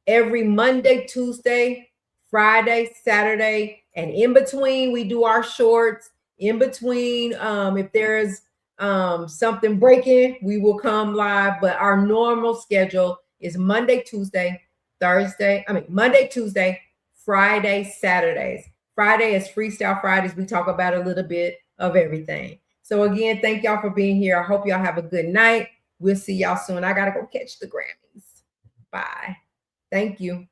every Monday, Tuesday, Friday, Saturday, and in between we do our shorts. In between, if there's something breaking, we will come live. But our normal schedule is Monday, Tuesday, Monday, Tuesday, Friday, Saturdays. Friday is Freestyle Fridays. We talk about a little bit of everything. So again, thank y'all for being here. I hope y'all have a good night. We'll see y'all soon. I gotta go catch the Grammys. Bye. Thank you.